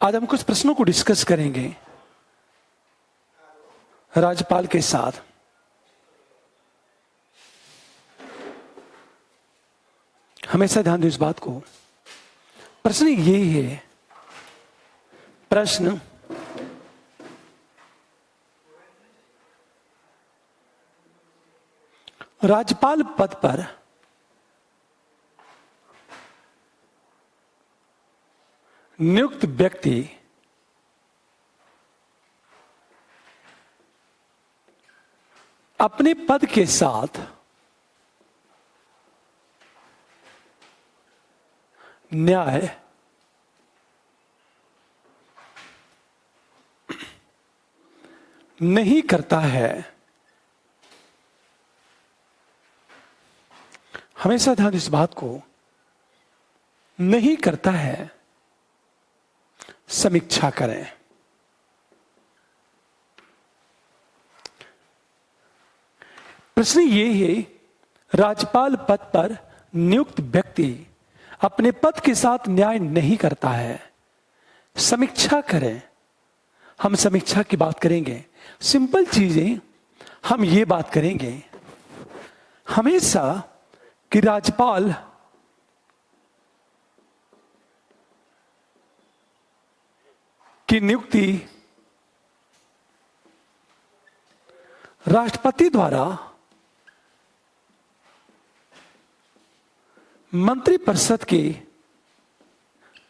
आज हम कुछ प्रश्नों को डिस्कस करेंगे राज्यपाल के साथ। हमेशा ध्यान दो इस बात को। प्रश्न ये है, प्रश्न राज्यपाल पद पर नियुक्त व्यक्ति अपने पद के साथ न्याय नहीं करता है। हमेशा ध्यान इस बात को, नहीं करता है, समीक्षा करें। प्रश्न ये है, राज्यपाल पद पर नियुक्त व्यक्ति अपने पद के साथ न्याय नहीं करता है, समीक्षा करें। हम समीक्षा की बात करेंगे। सिंपल चीजें हम ये बात करेंगे हमेशा कि राज्यपाल की नियुक्ति राष्ट्रपति द्वारा मंत्रिपरिषद के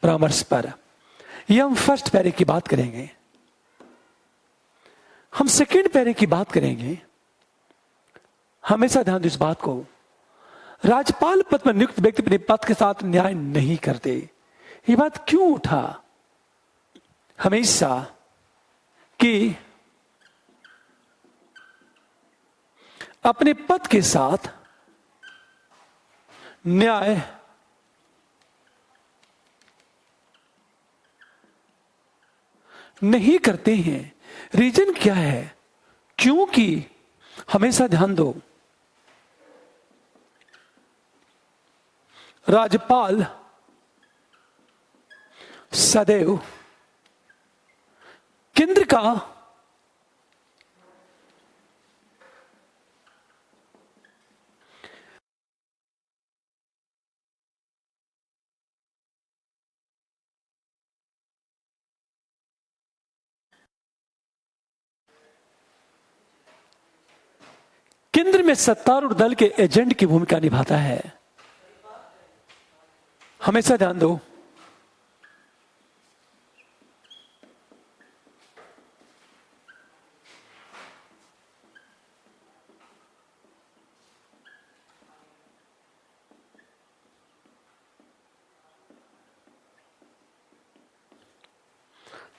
परामर्श पर, यह हम फर्स्ट पैरे की बात करेंगे। हम सेकेंड पैरे की बात करेंगे। हमेशा ध्यान दो इस बात को, राज्यपाल पद पर नियुक्त व्यक्ति अपने पद के साथ न्याय नहीं करते। ये बात क्यों उठा? हमेशा कि अपने पद के साथ न्याय नहीं करते हैं। रीजन क्या है? क्योंकि हमेशा ध्यान दो, राज्यपाल सदैव केंद्र का केंद्र में सत्तारूढ़ दल के एजेंट की भूमिका निभाता है। हमेशा ध्यान दो,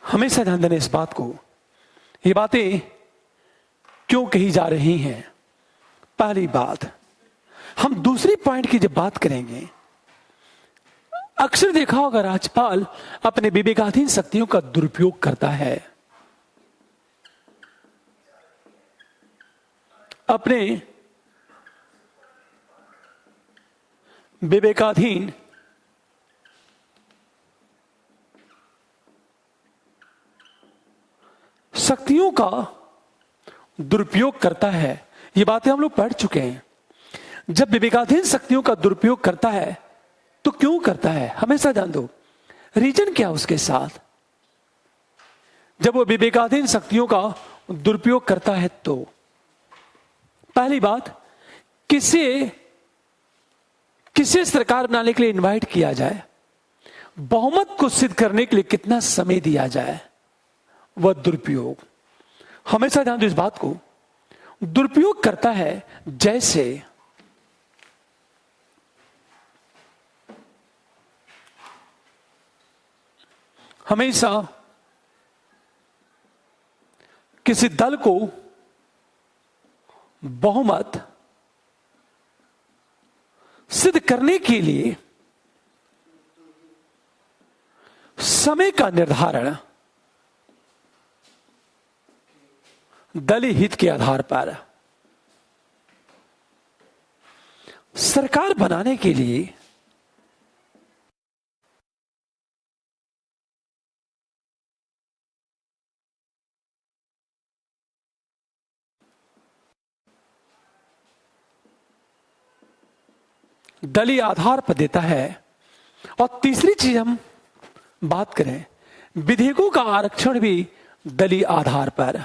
हमेशा ध्यान देना इस बात को। ये बातें क्यों कही जा रही हैं? पहली बात, हम दूसरी पॉइंट की जब बात करेंगे, अक्सर देखा होगा राज्यपाल अपने विवेकाधीन शक्तियों का दुरुपयोग करता है। अपने विवेकाधीन शक्तियों का दुरुपयोग करता है। ये बातें हम लोग पढ़ चुके हैं। जब विवेकाधीन शक्तियों का दुरुपयोग करता है तो क्यों करता है? हमेशा ध्यान दो, रीजन क्या उसके साथ। जब वो विवेकाधीन शक्तियों का दुरुपयोग करता है तो पहली बात, किसे सरकार बनाने के लिए इनवाइट किया जाए, बहुमत को सिद्ध करने के लिए कितना समय दिया जाए, वह दुरुपयोग। हमेशा ध्यान दो इस बात को, दुरुपयोग करता है। जैसे हमेशा किसी दल को बहुमत सिद्ध करने के लिए समय का निर्धारण दलीय हित के आधार पर सरकार बनाने के लिए दलीय आधार पर देता है। और तीसरी चीज हम बात करें, विधेयकों का आरक्षण भी दलीय आधार पर।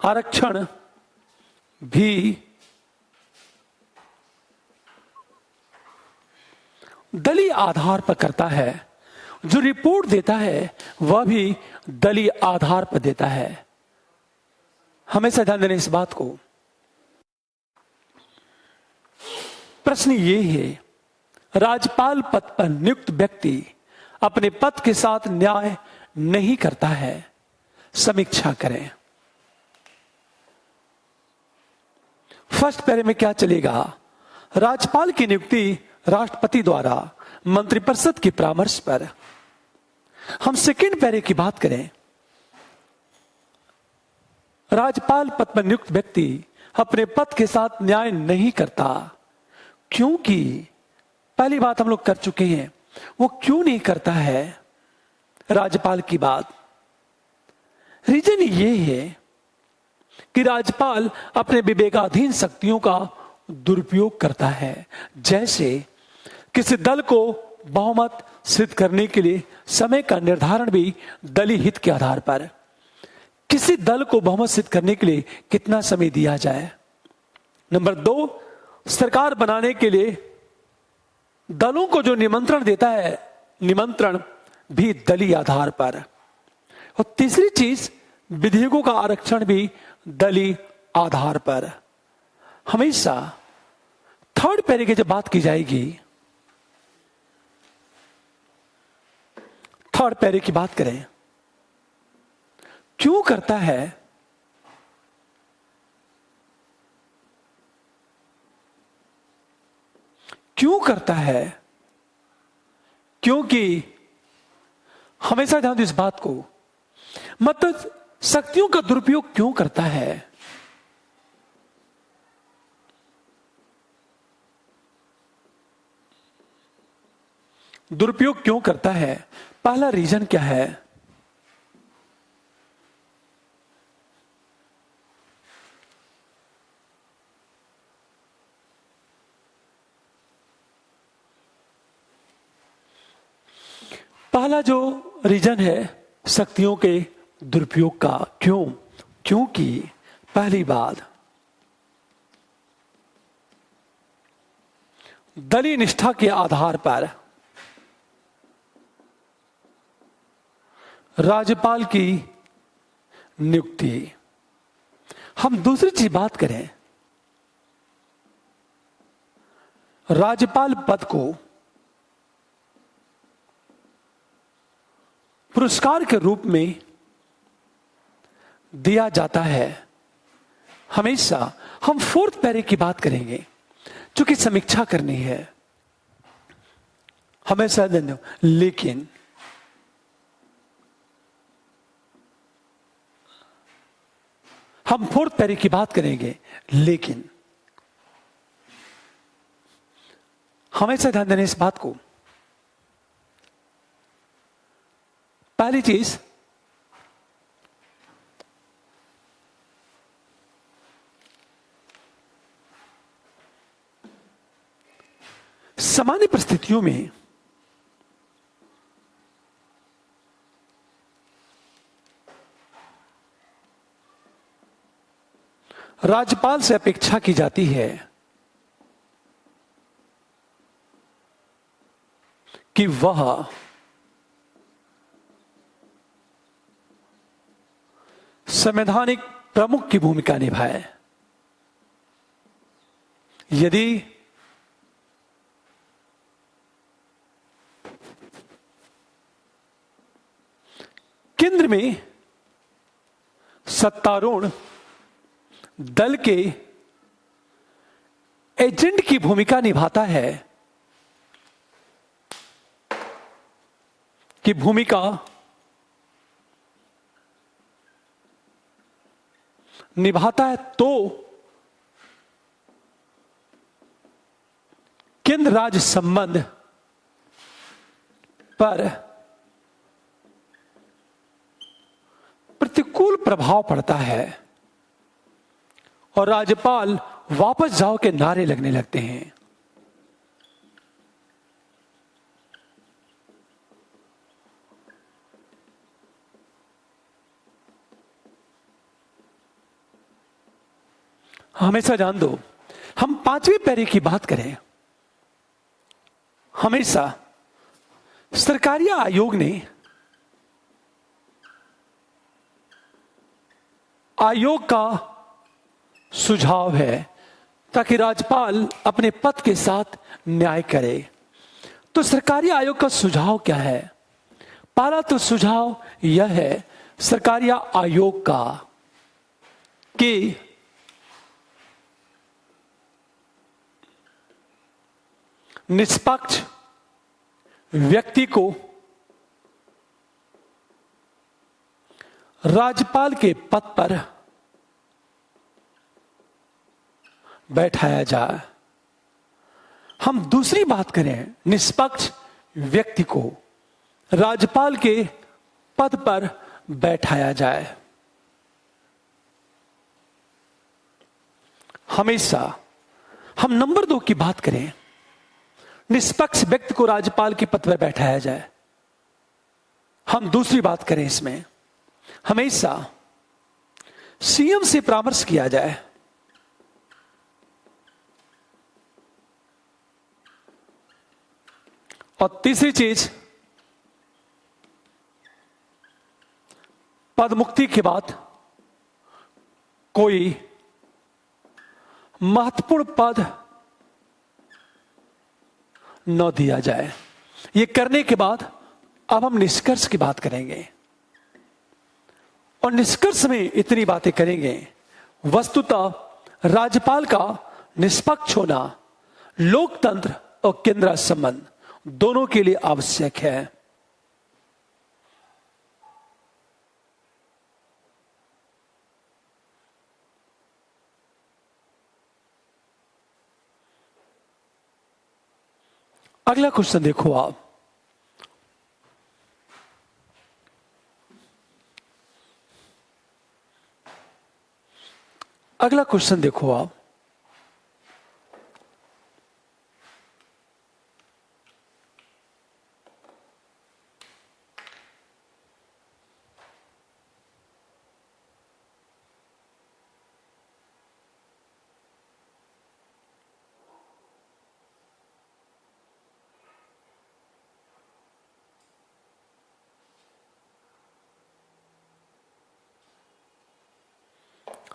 आरक्षण भी दलीय आधार पर करता है। जो रिपोर्ट देता है वह भी दलीय आधार पर देता है। हमेशा ध्यान देना इस बात को। प्रश्न ये है, राज्यपाल पद पर नियुक्त व्यक्ति अपने पद के साथ न्याय नहीं करता है, समीक्षा करें। फर्स्ट पैरे में क्या चलेगा? राज्यपाल की नियुक्ति राष्ट्रपति द्वारा मंत्रिपरिषद के परामर्श पर। हम सेकंड पैरे की बात करें, राज्यपाल पद पर नियुक्त व्यक्ति अपने पद के साथ न्याय नहीं करता, क्योंकि पहली बात हम लोग कर चुके हैं। वो क्यों नहीं करता है राज्यपाल की बात? रीजन ये है कि राज्यपाल अपने विवेकाधीन शक्तियों का दुरुपयोग करता है। जैसे किसी दल को बहुमत सिद्ध करने के लिए समय का निर्धारण भी दलीय हित के आधार पर। किसी दल को बहुमत सिद्ध करने के लिए कितना समय दिया जाए। नंबर 2, सरकार बनाने के लिए दलों को जो निमंत्रण देता है, निमंत्रण भी दलीय आधार पर। और तीसरी चीज, विधेयकों का आरक्षण भी दलीय आधार पर। हमेशा थर्ड पैरे की जब बात की जाएगी, थर्ड पैरे की बात करें, क्यों करता है? क्यों करता है? क्योंकि हमेशा ध्यान दो इस बात को, मतलब शक्तियों का दुरुपयोग क्यों करता है? दुरुपयोग क्यों करता है? पहला रीजन क्या है? पहला जो रीजन है शक्तियों के दुरुपयोग का, क्यों? क्योंकि पहली बात, दलीय निष्ठा के आधार पर राज्यपाल की नियुक्ति। हम दूसरी चीज बात करें, राज्यपाल पद को पुरस्कार के रूप में दिया जाता है। हमेशा हम फोर्थ पैरे की बात करेंगे, चूंकि समीक्षा करनी है हमेशा दिन। लेकिन हम फोर्थ पैरे की बात करेंगे, लेकिन हमेशा ध्यान देना इस बात को। पहली चीज, सामान्य परिस्थितियों में राज्यपाल से अपेक्षा की जाती है कि वह संवैधानिक प्रमुख की भूमिका निभाए। यदि केंद्र में सत्तारूढ़ दल के एजेंट की भूमिका निभाता है, कि भूमिका निभाता है, तो केंद्र राज्य संबंध पर प्रतिकूल प्रभाव पड़ता है। और राज्यपाल वापस जाओ के नारे लगने लगते हैं। हमेशा जान दो, हम पांचवी पैरे की बात करें, हमेशा सरकारी आयोग ने आयोग का सुझाव है ताकि राज्यपाल अपने पद के साथ न्याय करे। तो सरकारी आयोग का सुझाव क्या है? पहला तो सुझाव यह है सरकारी आयोग का कि निष्पक्ष व्यक्ति को राज्यपाल के पद पर बैठाया जाए। हम दूसरी बात करें, निष्पक्ष व्यक्ति को राज्यपाल के पद पर बैठाया जाए। हमेशा हम नंबर 2 की बात करें, निष्पक्ष व्यक्ति को राज्यपाल के पद पर बैठाया जाए। हम दूसरी बात करें, इसमें हमेशा सीएम से परामर्श किया जाए। और तीसरी चीज, पद मुक्ति के बाद कोई महत्वपूर्ण पद न दिया जाए। यह करने के बाद अब हम निष्कर्ष की बात करेंगे और निष्कर्ष में इतनी बातें करेंगे। वस्तुतः राज्यपाल का निष्पक्ष होना लोकतंत्र और केंद्र संबंध दोनों के लिए आवश्यक है। अगला क्वेश्चन देखो आप, अगला क्वेश्चन देखो आप,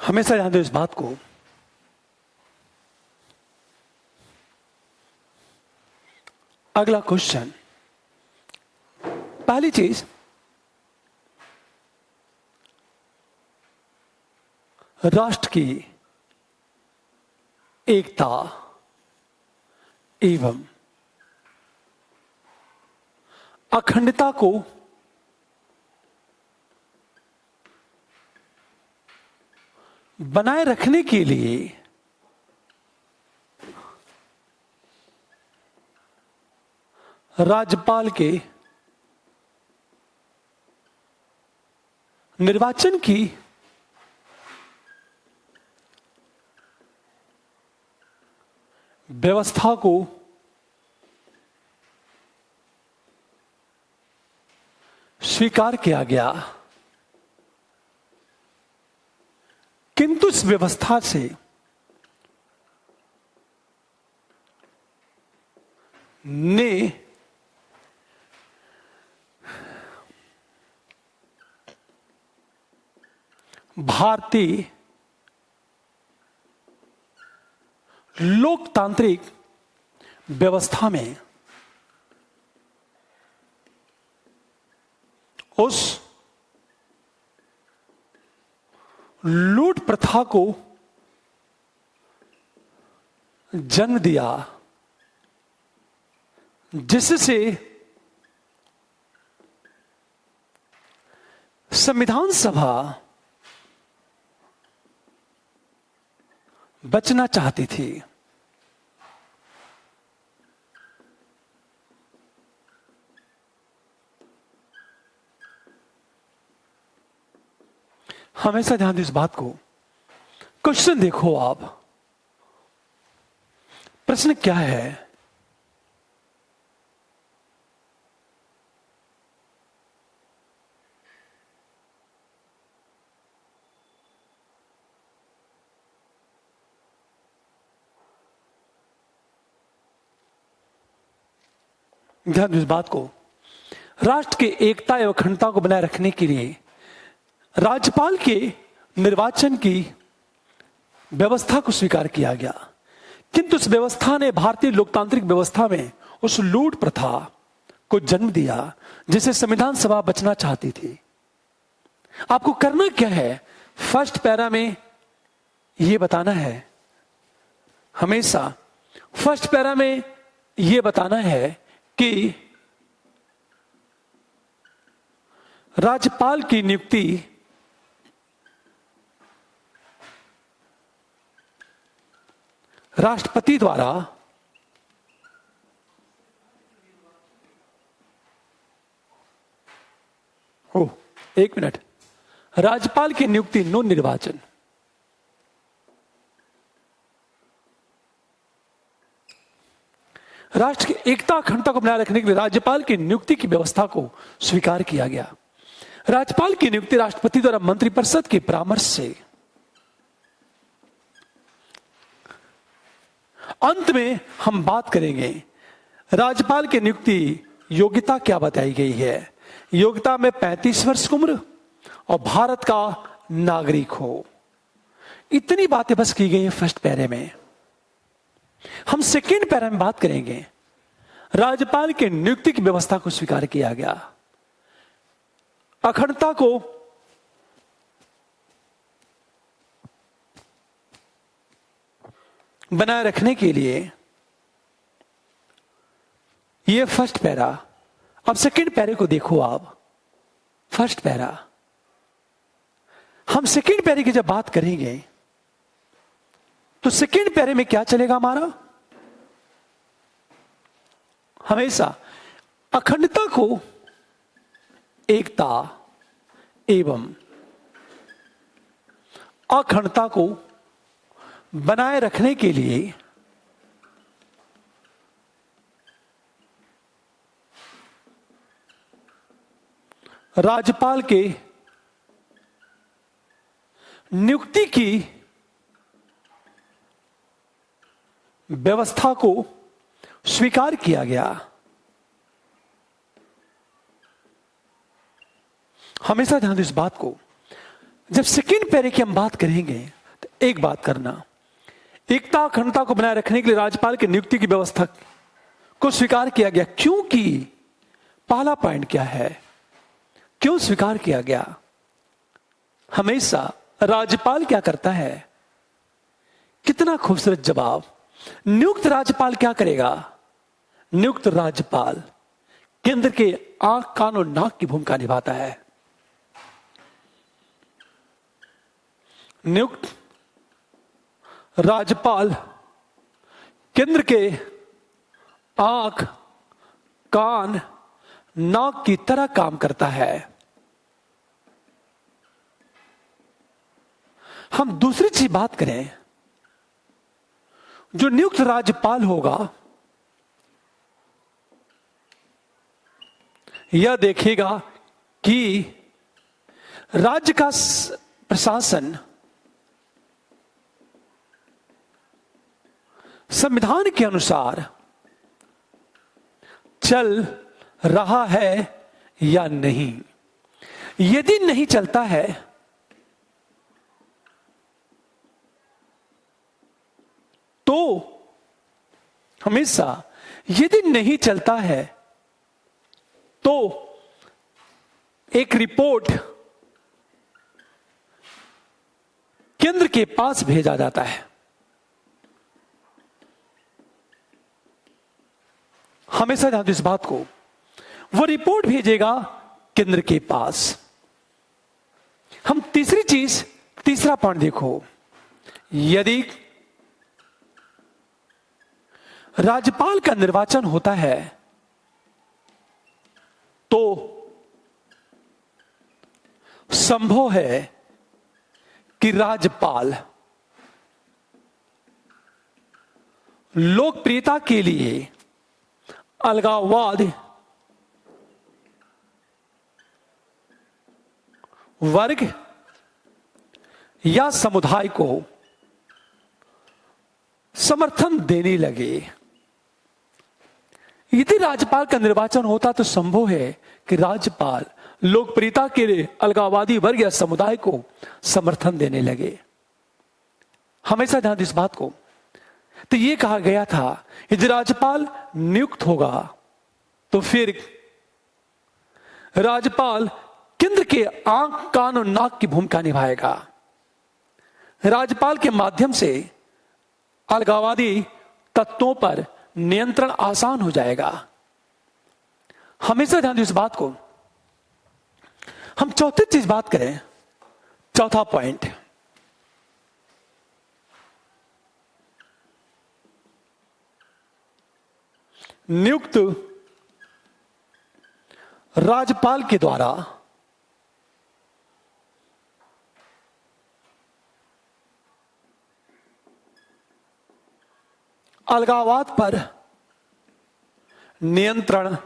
हमेशा ध्यान दो इस बात को। अगला क्वेश्चन, पहली चीज, राष्ट्र की एकता एवं अखंडता को बनाए रखने के लिए राज्यपाल के निर्वाचन की व्यवस्था को स्वीकार किया गया, किंतु इस व्यवस्था से ने भारतीय लोकतांत्रिक व्यवस्था में उस लूट प्रथा को जन्म दिया जिससे संविधान सभा बचना चाहती थी। हमेशा ध्यान दो इस बात को। क्वेश्चन देखो आप, प्रश्न क्या है? ध्यान दो इस बात को, राष्ट्र की एकता एवं अखंडता को बनाए रखने के लिए राज्यपाल के निर्वाचन की व्यवस्था को स्वीकार किया गया, किंतु उस व्यवस्था ने भारतीय लोकतांत्रिक व्यवस्था में उस लूट प्रथा को जन्म दिया जिसे संविधान सभा बचना चाहती थी। आपको करना क्या है? फर्स्ट पैरा में यह बताना है, हमेशा फर्स्ट पैरा में यह बताना है कि राज्यपाल की नियुक्ति राष्ट्रपति द्वारा एक मिनट, राज्यपाल की नियुक्ति नो निर्वाचन, राष्ट्र की एकता अखंडता को बनाए रखने के लिए राज्यपाल की नियुक्ति की व्यवस्था को स्वीकार किया गया। राज्यपाल की नियुक्ति राष्ट्रपति द्वारा मंत्रिपरिषद के परामर्श से। अंत में हम बात करेंगे राज्यपाल की नियुक्ति योग्यता क्या बताई गई है। योग्यता में 35 वर्ष की उम्र और भारत का नागरिक हो। इतनी बातें बस की गई है फर्स्ट पैरे में। हम सेकेंड पैरा में बात करेंगे, राज्यपाल की नियुक्ति की व्यवस्था को स्वीकार किया गया, अखंडता को बनाए रखने के लिए। यह फर्स्ट पैरा। अब सेकेंड पैरे को देखो आप। फर्स्ट पैरा, हम सेकेंड पैरे की जब बात करेंगे तो सेकेंड पैरे में क्या चलेगा हमारा? हमेशा अखंडता को एकता एवं अखंडता को बनाए रखने के लिए राज्यपाल के नियुक्ति की व्यवस्था को स्वीकार किया गया। हमेशा ध्यान दो इस बात को, जब सेकेंड पैरे की हम बात करेंगे तो एक बात करना, एकता अखंडता को बनाए रखने के लिए राज्यपाल की नियुक्ति की व्यवस्था को स्वीकार किया गया। क्योंकि पहला पॉइंट क्या है, क्यों स्वीकार किया गया? हमेशा राज्यपाल क्या करता है? कितना खूबसूरत जवाब। नियुक्त राज्यपाल क्या करेगा? नियुक्त राज्यपाल केंद्र के आंख कान और नाक की भूमिका निभाता है। नियुक्त राज्यपाल केंद्र के आंख कान नाक की तरह काम करता है। हम दूसरी चीज बात करें, जो नियुक्त राज्यपाल होगा यह देखेगा कि राज्य का प्रशासन संविधान के अनुसार चल रहा है या नहीं। यदि नहीं चलता है तो हमेशा, यदि नहीं चलता है तो एक रिपोर्ट केंद्र के पास भेजा जाता है। हमेशा ध्यान दो इस बात को, वो रिपोर्ट भेजेगा केंद्र के पास। हम तीसरी चीज, तीसरा पॉइंट देखो, यदि राज्यपाल का निर्वाचन होता है तो संभव है कि राज्यपाल लोकप्रियता के लिए अलगाववाद वर्ग या समुदाय को समर्थन देने लगे। यदि राज्यपाल का निर्वाचन होता तो संभव है कि राज्यपाल लोकप्रियता के लिए अलगाववादी वर्ग या समुदाय को समर्थन देने लगे। हमेशा ध्यान दें इस बात को। तो यह कहा गया था यदि राज्यपाल नियुक्त होगा तो फिर राज्यपाल केंद्र के आंख कान और नाक की भूमिका निभाएगा। राज्यपाल के माध्यम से अलगाववादी तत्वों पर नियंत्रण आसान हो जाएगा। हमेशा ध्यान दें इस बात को। हम चौथी चीज बात करें, चौथा पॉइंट, नियुक्त राज्यपाल के द्वारा अलगाववाद पर नियंत्रण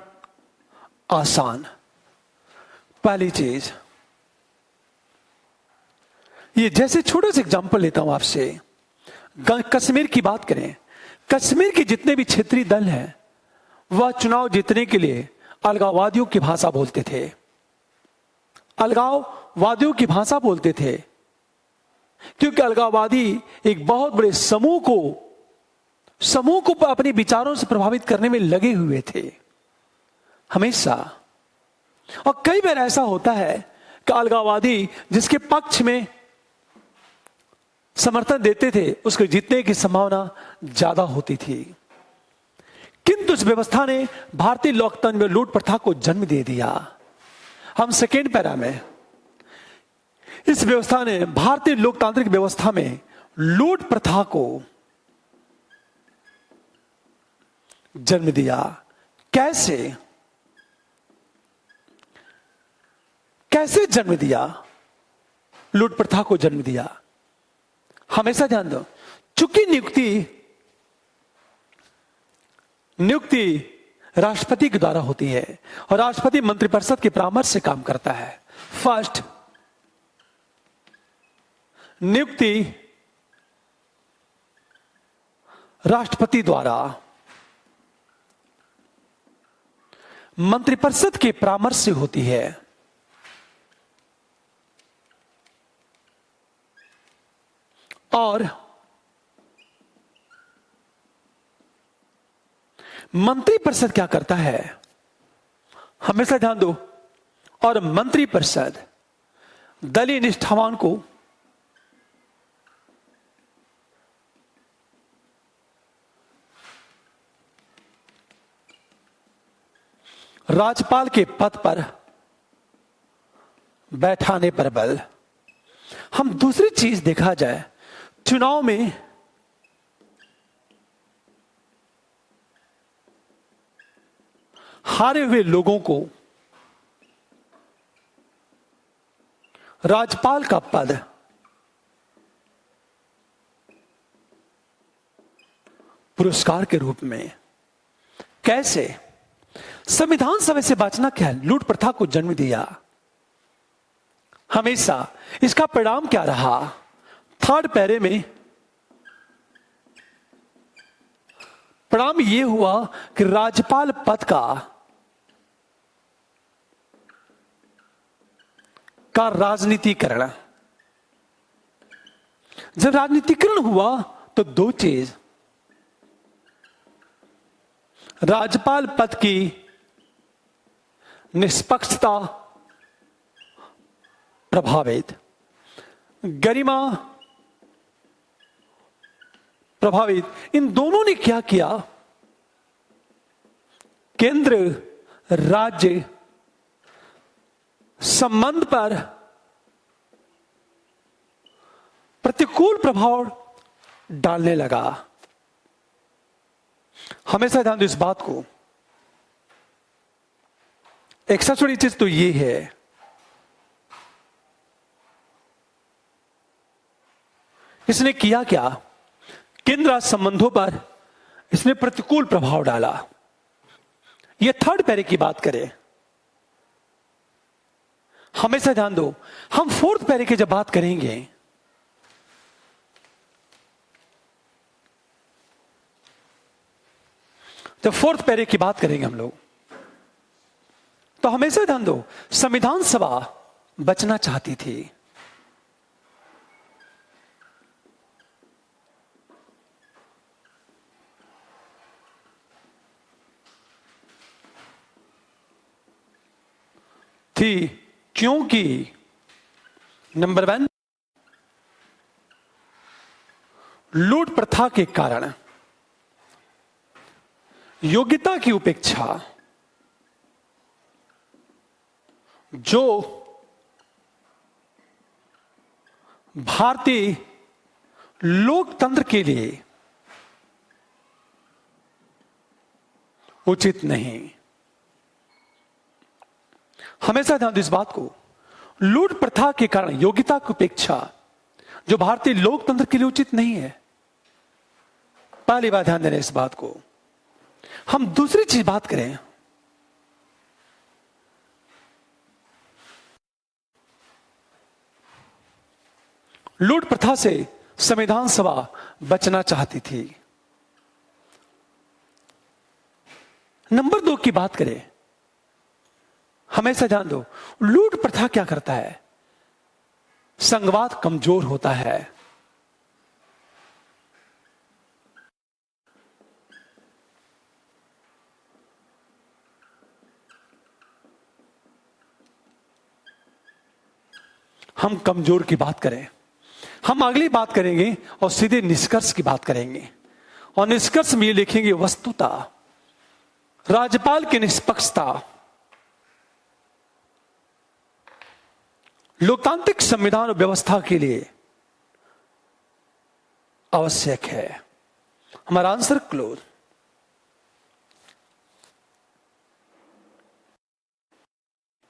आसान। पहली चीज, ये जैसे छोटे से एग्जांपल लेता हूं आपसे, कश्मीर की बात करें। कश्मीर के जितने भी क्षेत्रीय दल हैं वह चुनाव जीतने के लिए अलगाववादियों की भाषा बोलते थे, अलगाववादियों की भाषा बोलते थे, क्योंकि अलगाववादी एक बहुत बड़े समूह को अपने विचारों से प्रभावित करने में लगे हुए थे हमेशा। और कई बार ऐसा होता है कि अलगाववादी जिसके पक्ष में समर्थन देते थे उसके जीतने की संभावना ज्यादा होती थी। किंतु इस व्यवस्था ने भारतीय लोकतंत्र में लूट प्रथा को जन्म दे दिया। हम सेकेंड पैरा में, इस व्यवस्था ने भारतीय लोकतांत्रिक व्यवस्था में लूट प्रथा को जन्म दिया। कैसे जन्म दिया? लूट प्रथा को जन्म दिया। हमेशा ध्यान दो, चूंकि नियुक्ति राष्ट्रपति के द्वारा होती है और राष्ट्रपति मंत्रिपरिषद के परामर्श से काम करता है। फर्स्ट, नियुक्ति राष्ट्रपति द्वारा मंत्रिपरिषद के परामर्श से होती है। और मंत्रिपरिषद क्या करता है? हमेशा ध्यान दो। और मंत्रिपरिषद दलीय निष्ठावान को राज्यपाल के पद पर बैठाने पर बल। हम दूसरी चीज देखा जाए, चुनाव में हारे हुए लोगों को राज्यपाल का पद पुरस्कार के रूप में। कैसे? संविधान सभा से बचना क्या है? लूट प्रथा को जन्म दिया हमेशा। इसका परिणाम क्या रहा? थर्ड पैरे में परिणाम यह हुआ कि राज्यपाल पद का राजनीतिकरण। जब राजनीतिकरण हुआ तो दो चीज, राज्यपाल पद की निष्पक्षता प्रभावित, गरिमा प्रभावित। इन दोनों ने क्या किया? केंद्र राज्य संबंध पर प्रतिकूल प्रभाव डालने लगा। हमेशा ध्यान दो इस बात को। एक सबसे बड़ी चीज तो ये है, इसने किया क्या? केंद्र राज्य संबंधों पर इसने प्रतिकूल प्रभाव डाला। ये थर्ड पैरे की बात करें, हमेशा ध्यान दो, हम फोर्थ पैरे की जब बात करेंगे जब फोर्थ पैरे की बात करेंगे हम लोग, तो हमेशा ध्यान दो, संविधान सभा बचना चाहती थी। क्योंकि नंबर 1, लूट प्रथा के कारण योग्यता की उपेक्षा जो भारतीय लोकतंत्र के लिए उचित नहीं। हमेशा ध्यान दो इस बात को, लूट प्रथा के कारण योग्यता की उपेक्षा जो भारतीय लोकतंत्र के लिए उचित नहीं है। पहली बात ध्यान देना इस बात को। हम दूसरी चीज बात करें, लूट प्रथा से संविधान सभा बचना चाहती थी। नंबर 2 की बात करें, हमेशा ध्यान दो, लूट प्रथा क्या करता है, संघवाद कमजोर होता है। हम कमजोर की बात करें, हम अगली बात करेंगे और सीधे निष्कर्ष की बात करेंगे, और निष्कर्ष में ये लिखेंगे, वस्तुतः राज्यपाल की निष्पक्षता लोकतांत्रिक संविधान और व्यवस्था के लिए आवश्यक है। हमारा आंसर क्लोज।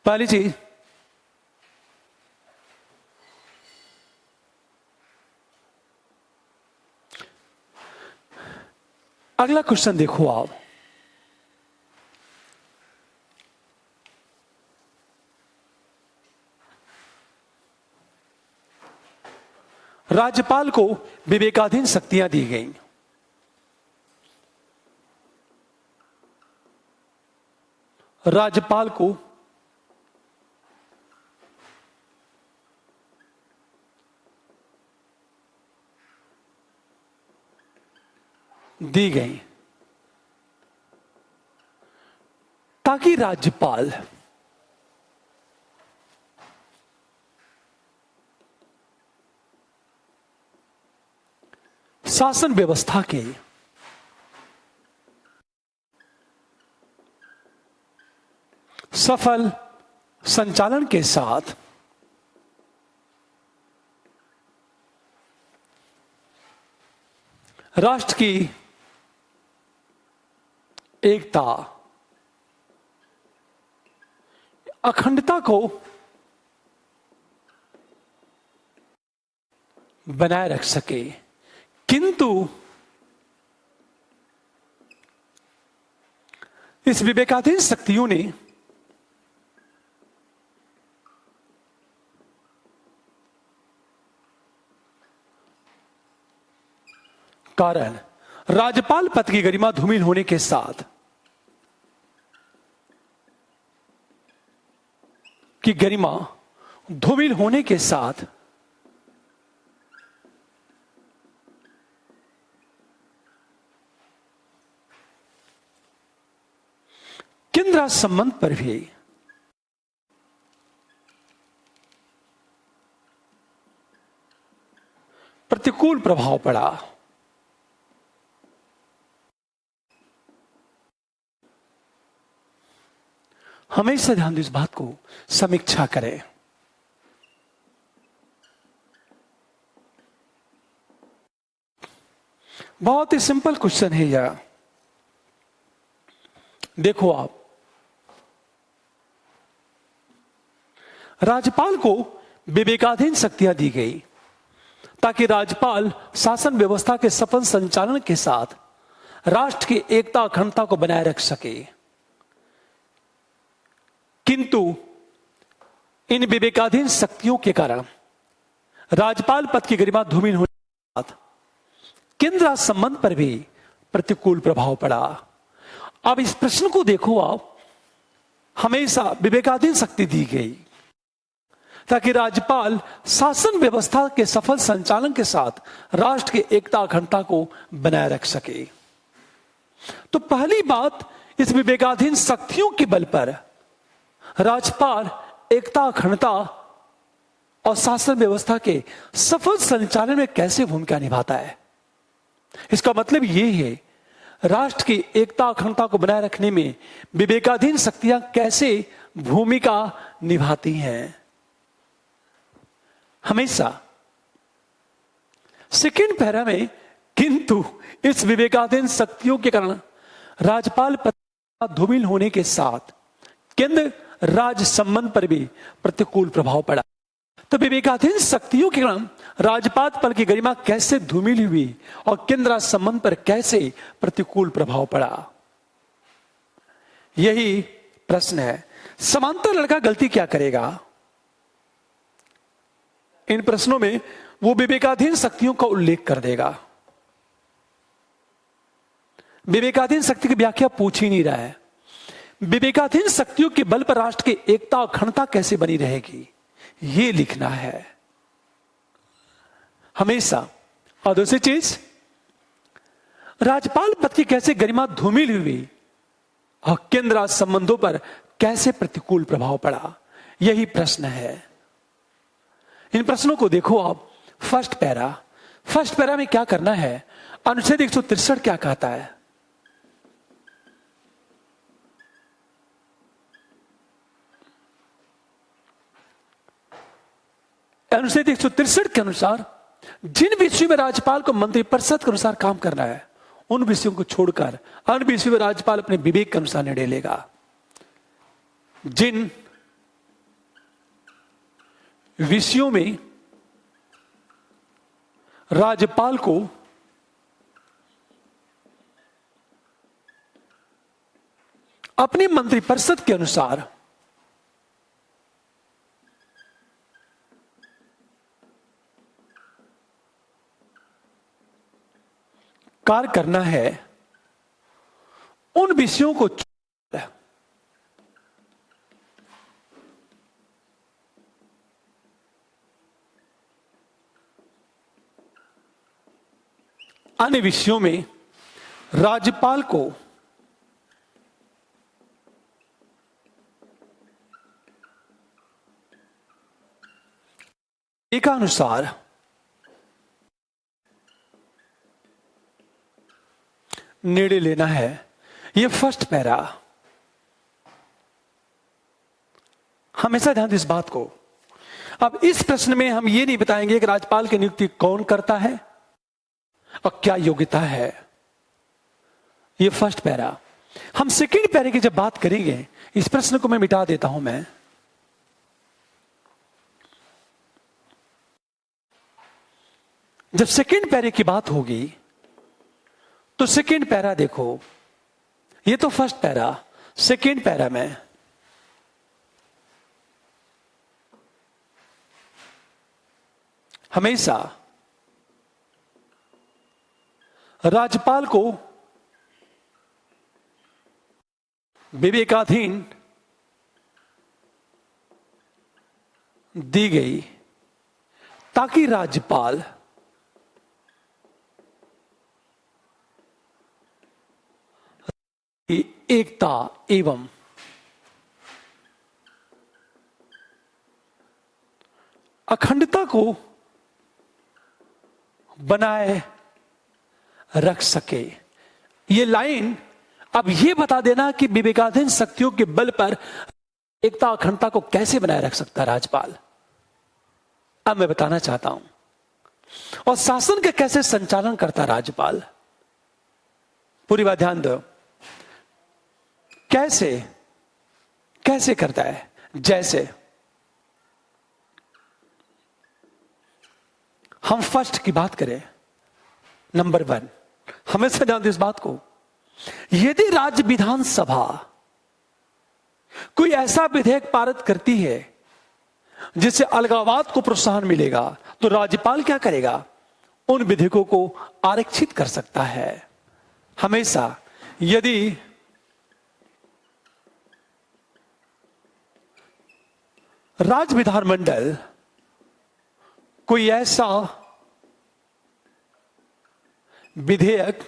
पहली चीज, अगला क्वेश्चन देखो आप, राज्यपाल को विवेकाधीन शक्तियां दी गई। राज्यपाल को दी गई ताकि राज्यपाल शासन व्यवस्था के सफल संचालन के साथ राष्ट्र की एकता, अखंडता को बनाए रख सके। किंतु इस विवेकाधीन शक्तियों ने कारण राज्यपाल पद की गरिमा धूमिल होने के साथ धूमिल होने के साथ केंद्र राज्य संबंध पर भी प्रतिकूल प्रभाव पड़ा। हमेशा ध्यान दो इस बात को, समीक्षा करें। बहुत ही सिंपल क्वेश्चन है यह। देखो आप, राज्यपाल को विवेकाधीन शक्तियां दी गई ताकि राज्यपाल शासन व्यवस्था के सफल संचालन के साथ राष्ट्र की एकता अखंडता को बनाए रख सके। किंतु इन विवेकाधीन शक्तियों के कारण राज्यपाल पद की गरिमा धूमिल होने के बाद केंद्र राज्य संबंध पर भी प्रतिकूल प्रभाव पड़ा। अब इस प्रश्न को देखो, आप हमेशा विवेकाधीन शक्ति दी गई ताकि राज्यपाल शासन व्यवस्था के सफल संचालन के साथ राष्ट्र की एकता अखंडता को बनाए रख सके। तो पहली बात, इस विवेकाधीन शक्तियों के बल पर राज्यपाल एकता अखंडता और शासन व्यवस्था के सफल संचालन में कैसे भूमिका निभाता है। इसका मतलब यह है, राष्ट्र की एकता अखंडता को बनाए रखने में विवेकाधीन शक्तियां कैसे भूमिका निभाती हैं। हमेशा सेकेंड पैरा में, किंतु इस विवेकाधीन शक्तियों के कारण राज्यपाल पद का धूमिल होने के साथ केंद्र राज्य संबंध पर भी प्रतिकूल प्रभाव पड़ा। तो विवेकाधीन शक्तियों के कारण राज्यपाल पद की गरिमा कैसे धूमिल हुई और केंद्र राज्य संबंध पर कैसे प्रतिकूल प्रभाव पड़ा, यही प्रश्न है। समांतर लड़का गलती क्या करेगा? इन प्रश्नों में वो विवेकाधीन शक्तियों का उल्लेख कर देगा। विवेकाधीन शक्ति की व्याख्या पूछ ही नहीं रहा है। विवेकाधीन शक्तियों के बल पर राष्ट्र की एकता और अखंडता कैसे बनी रहेगी, यह लिखना है हमेशा। और दूसरी चीज, राज्यपाल पद की कैसे गरिमा धूमिल हुई और केंद्र राज्य संबंधों पर कैसे प्रतिकूल प्रभाव पड़ा, यही प्रश्न है। इन प्रश्नों को देखो आप। फर्स्ट पैरा में क्या करना है? अनुच्छेद 163 क्या कहता है? अनुच्छेद 163 के अनुसार जिन विषयों में राज्यपाल को मंत्रिपरिषद के अनुसार काम करना है, उन विषयों को छोड़कर अन्य विषयों में राज्यपाल अपने विवेक के अनुसार निर्णय लेगा। जिन विषयों में राज्यपाल को अपनी मंत्रिपरिषद के अनुसार कार्य करना है, उन विषयों को अन्य विषयों में राज्यपाल को एक अनुसार निर्णय लेना है। यह फर्स्ट पैरा। हमेशा ध्यान दें इस बात को। अब इस प्रश्न में हम यह नहीं बताएंगे कि राज्यपाल की नियुक्ति कौन करता है और क्या योग्यता है। यह फर्स्ट पैरा। हम सेकेंड पैरे की जब बात करेंगे, इस प्रश्न को मैं मिटा देता हूं। मैं जब सेकेंड पैरे की बात होगी तो सेकेंड पैरा देखो, ये तो फर्स्ट पैरा। सेकेंड पैरा में हमेशा राज्यपाल को विवेकाधीन दी गई ताकि राज्यपाल एकता एवं अखंडता को बनाए रख सके। ये लाइन अब ये बता देना कि विवेकाधीन शक्तियों के बल पर एकता अखंडता को कैसे बनाए रख सकता है राज्यपाल, अब मैं बताना चाहता हूं। और शासन का कैसे संचालन करता राज्यपाल, पूरी बात ध्यान दो। कैसे करता है? जैसे हम फर्स्ट की बात करें, नंबर 1, हमेशा ध्यान दो इस बात को। यदि राज्य विधानसभा कोई ऐसा विधेयक पारित करती है जिससे अलगाववाद को प्रोत्साहन मिलेगा, तो राज्यपाल क्या करेगा? उन विधेयकों को आरक्षित कर सकता है। हमेशा यदि राज्य विधानमंडल कोई ऐसा विधेयक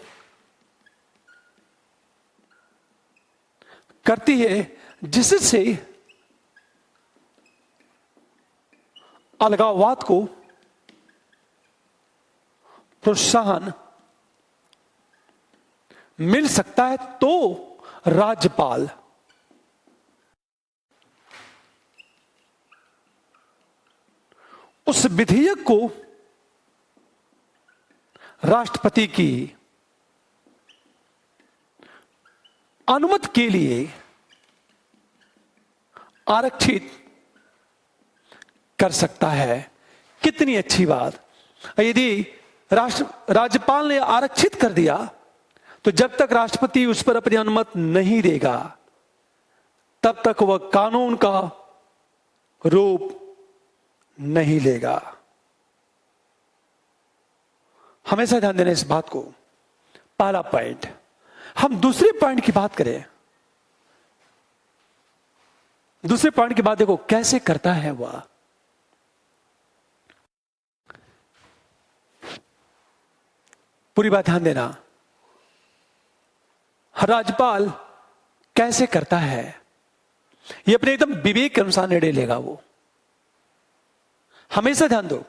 करती है जिससे अलगाववाद को प्रोत्साहन मिल सकता है, तो राज्यपाल उस विधेयक को राष्ट्रपति की अनुमति के लिए आरक्षित कर सकता है। कितनी अच्छी बात। यदि राज्यपाल ने आरक्षित कर दिया, तो जब तक राष्ट्रपति उस पर अपनी अनुमति नहीं देगा, तब तक वह कानून का रूप नहीं लेगा। हमेशा ध्यान देना इस बात को। पहला पॉइंट। हम दूसरे पॉइंट की बात करें। दूसरे पॉइंट की बात देखो, कैसे करता है वह। पूरी बात ध्यान देना। राज्यपाल कैसे करता है? ये अपने एकदम विवेक के अनुसार निर्णय लेगा वो। हमेशा ध्यान दो।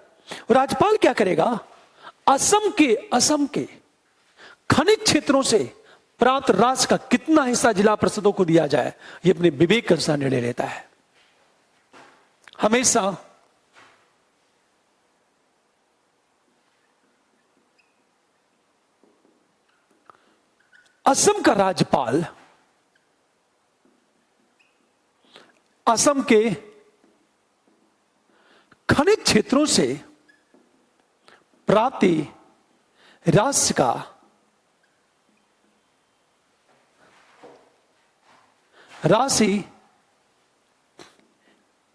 राज्यपाल क्या करेगा? असम के खनिज क्षेत्रों से प्राप्त राशि का कितना हिस्सा जिला परिषदों को दिया जाए, ये अपने विवेक के अनुसार निर्णय लेता है। हमेशा असम का राज्यपाल असम के खनिज क्षेत्रों से प्राप्ति राशि का राशि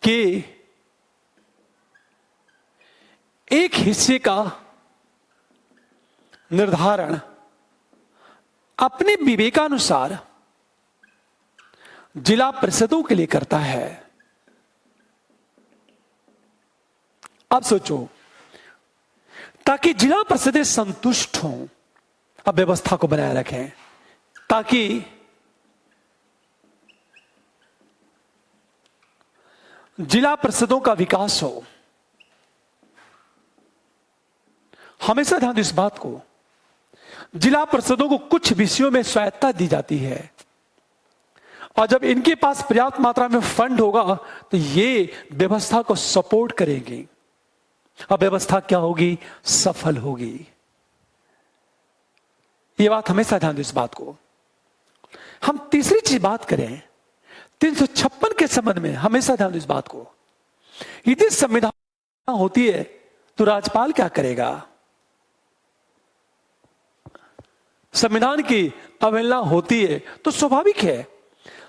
के एक हिस्से का निर्धारण अपने विवेकानुसार जिला परिषदों के लिए करता है। अब सोचो, ताकि जिला परिषदें संतुष्ट हों, अब व्यवस्था को बनाए रखें ताकि जिला परिषदों का विकास हो। हमेशा ध्यान दो इस बात को। जिला परिषदों को कुछ विषयों में स्वायत्तता दी जाती है, और जब इनके पास पर्याप्त मात्रा में फंड होगा तो ये व्यवस्था को सपोर्ट करेंगे, अब व्यवस्था क्या होगी? सफल होगी। ये बात हमेशा ध्यान दो इस बात को। हम तीसरी चीज बात करें 356 के संबंध में। हमेशा ध्यान दो इस बात को। यदि संविधान होती है तो राज्यपाल क्या करेगा? संविधान की अवहेलना होती है तो स्वाभाविक है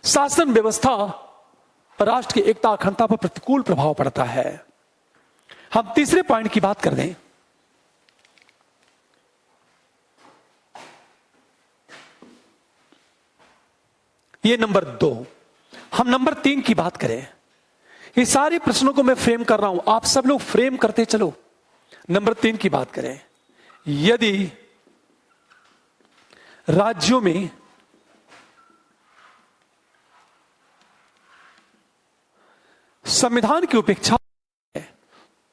शासन व्यवस्था पर राष्ट्र की एकता अखंडता पर प्रतिकूल प्रभाव पड़ता है। हम तीसरे पॉइंट की बात कर दें। ये नंबर 2। हम नंबर 3 की बात करें। ये सारे प्रश्नों को मैं फ्रेम कर रहा हूं, आप सब लोग फ्रेम करते चलो। नंबर 3 की बात करें। यदि राज्यों में संविधान की उपेक्षा है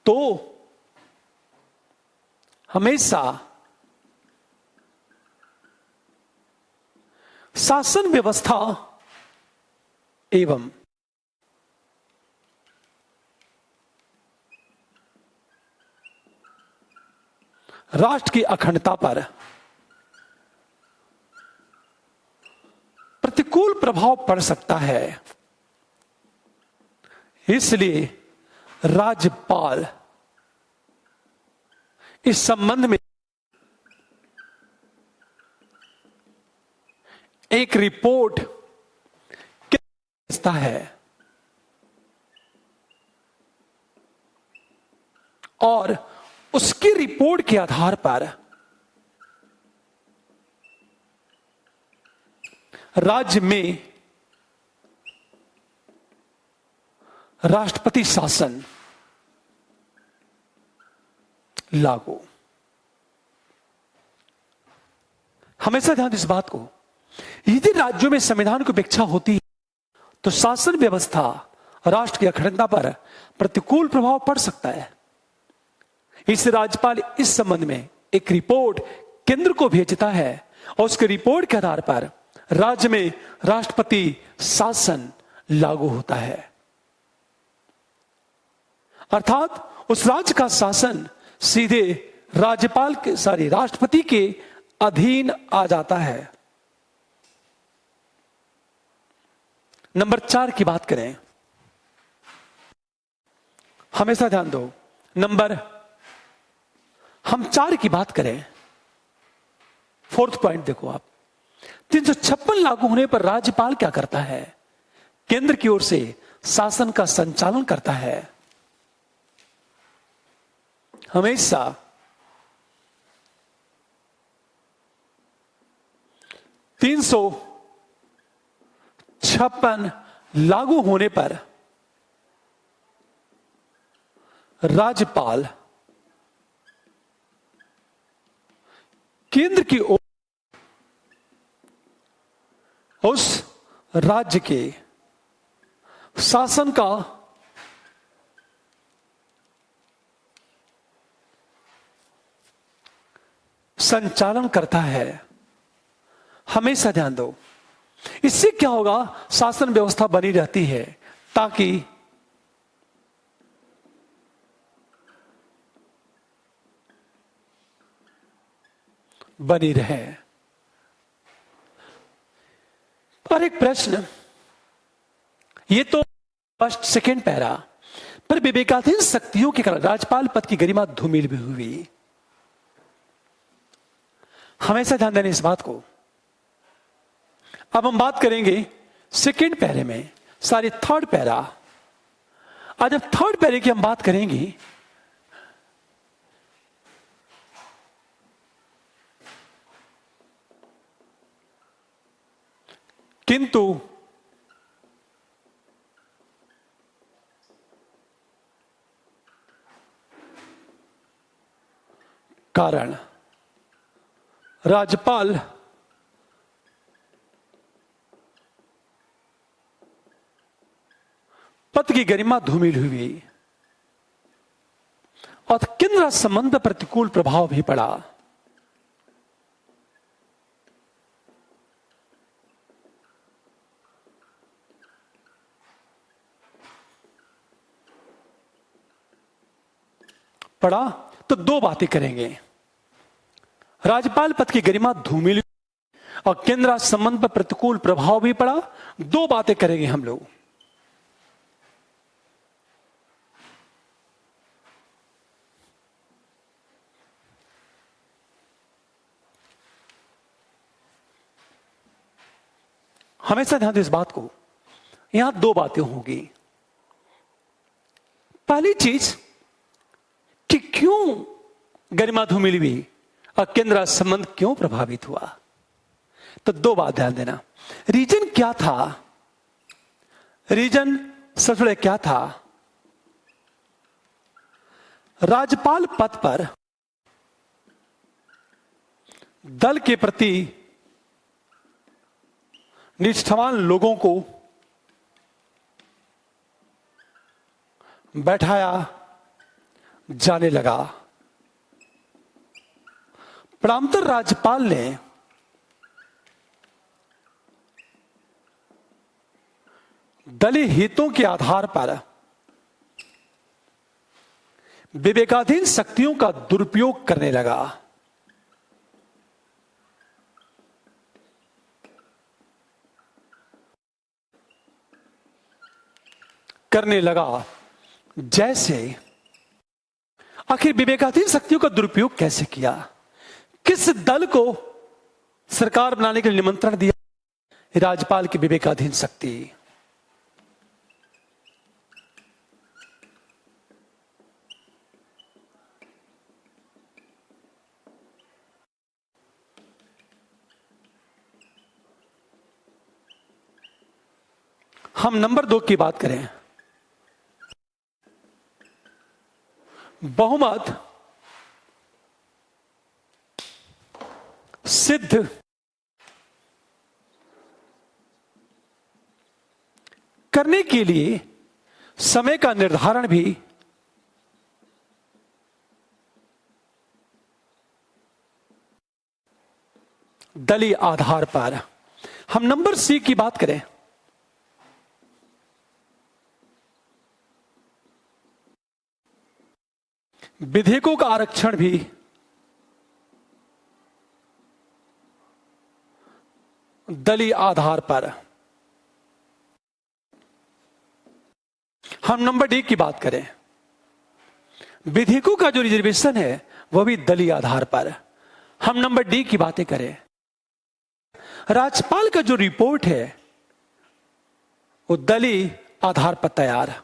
तो हमेशा शासन व्यवस्था एवं राष्ट्र की अखंडता पर प्रतिकूल प्रभाव पड़ सकता है। इसलिए राज्यपाल इस संबंध में एक रिपोर्ट भेजता है और उसकी रिपोर्ट के आधार पर राज्य में राष्ट्रपति शासन लागू। हमेशा ध्यान इस बात को, यदि राज्यों में संविधान की उपेक्षा होती है तो शासन व्यवस्था राष्ट्र की अखंडता पर प्रतिकूल प्रभाव पड़ सकता है। इससे राज्यपाल इस संबंध में एक रिपोर्ट केंद्र को भेजता है और उसके रिपोर्ट के आधार पर राज्य में राष्ट्रपति शासन लागू होता है, अर्थात उस राज्य का शासन सीधे राज्यपाल के राष्ट्रपति के अधीन आ जाता है। नंबर 4 की बात करें, हमेशा ध्यान दो, हम 4 की बात करें, 4th पॉइंट देखो आप, 356 लागू होने पर राज्यपाल क्या करता है? केंद्र की ओर से शासन का संचालन करता है। हमेशा 356 लागू होने पर राज्यपाल केंद्र की ओर उस राज्य के शासन का संचालन करता है। हमेशा ध्यान दो, इससे क्या होगा? शासन व्यवस्था बनी रहती है ताकि बनी रहे। पर एक प्रश्न, ये तो फर्स्ट सेकेंड पैरा, पर विवेकाधीन शक्तियों के कारण राज्यपाल पद की गरिमा धूमिल भी हुई। हमेशा ध्यान देने इस बात को। अब हम बात करेंगे सेकेंड पैरे में, सारी थर्ड पैरा। आज जब थर्ड पैरे की हम बात करेंगे, किंतु कारण राज्यपाल पद की गरिमा धूमिल हुई और केंद्र संबंध पर प्रतिकूल प्रभाव भी पड़ा। तो 2 बातें करेंगे, राज्यपाल पद की गरिमा धूमिल और केंद्र संबंध पर प्रतिकूल प्रभाव भी पड़ा। 2 बातें करेंगे हम लोग। हमेशा ध्यान दो इस बात को, यहां 2 बातें होंगी। पहली चीज कि क्यों गरिमा धूमिल हुई और केंद्र संबंध क्यों प्रभावित हुआ, तो 2 बात ध्यान देना। रीजन क्या था? रीजन सबसे बड़ा क्या था? राज्यपाल पद पर दल के प्रति निष्ठावान लोगों को बैठाया जाने लगा। प्रांतर राज्यपाल ने दलीय हितों के आधार पर विवेकाधीन शक्तियों का दुरुपयोग करने लगा। जैसे आखिर विवेकाधीन शक्तियों का दुरुपयोग कैसे किया? किस दल को सरकार बनाने के लिए निमंत्रण दिया? राज्यपाल की विवेकाधीन शक्ति। हम नंबर 2 की बात करें, बहुमत सिद्ध करने के लिए समय का निर्धारण भी दलीय आधार पर। हम नंबर सी की बात करें, विधेयकों का आरक्षण भी दलीय आधार पर। हम नंबर डी की बात करें, विधेयकों का जो रिजर्वेशन है वह भी दलीय आधार पर। हम नंबर डी की बातें करें, राज्यपाल का जो रिपोर्ट है वो दलीय आधार पर तैयार।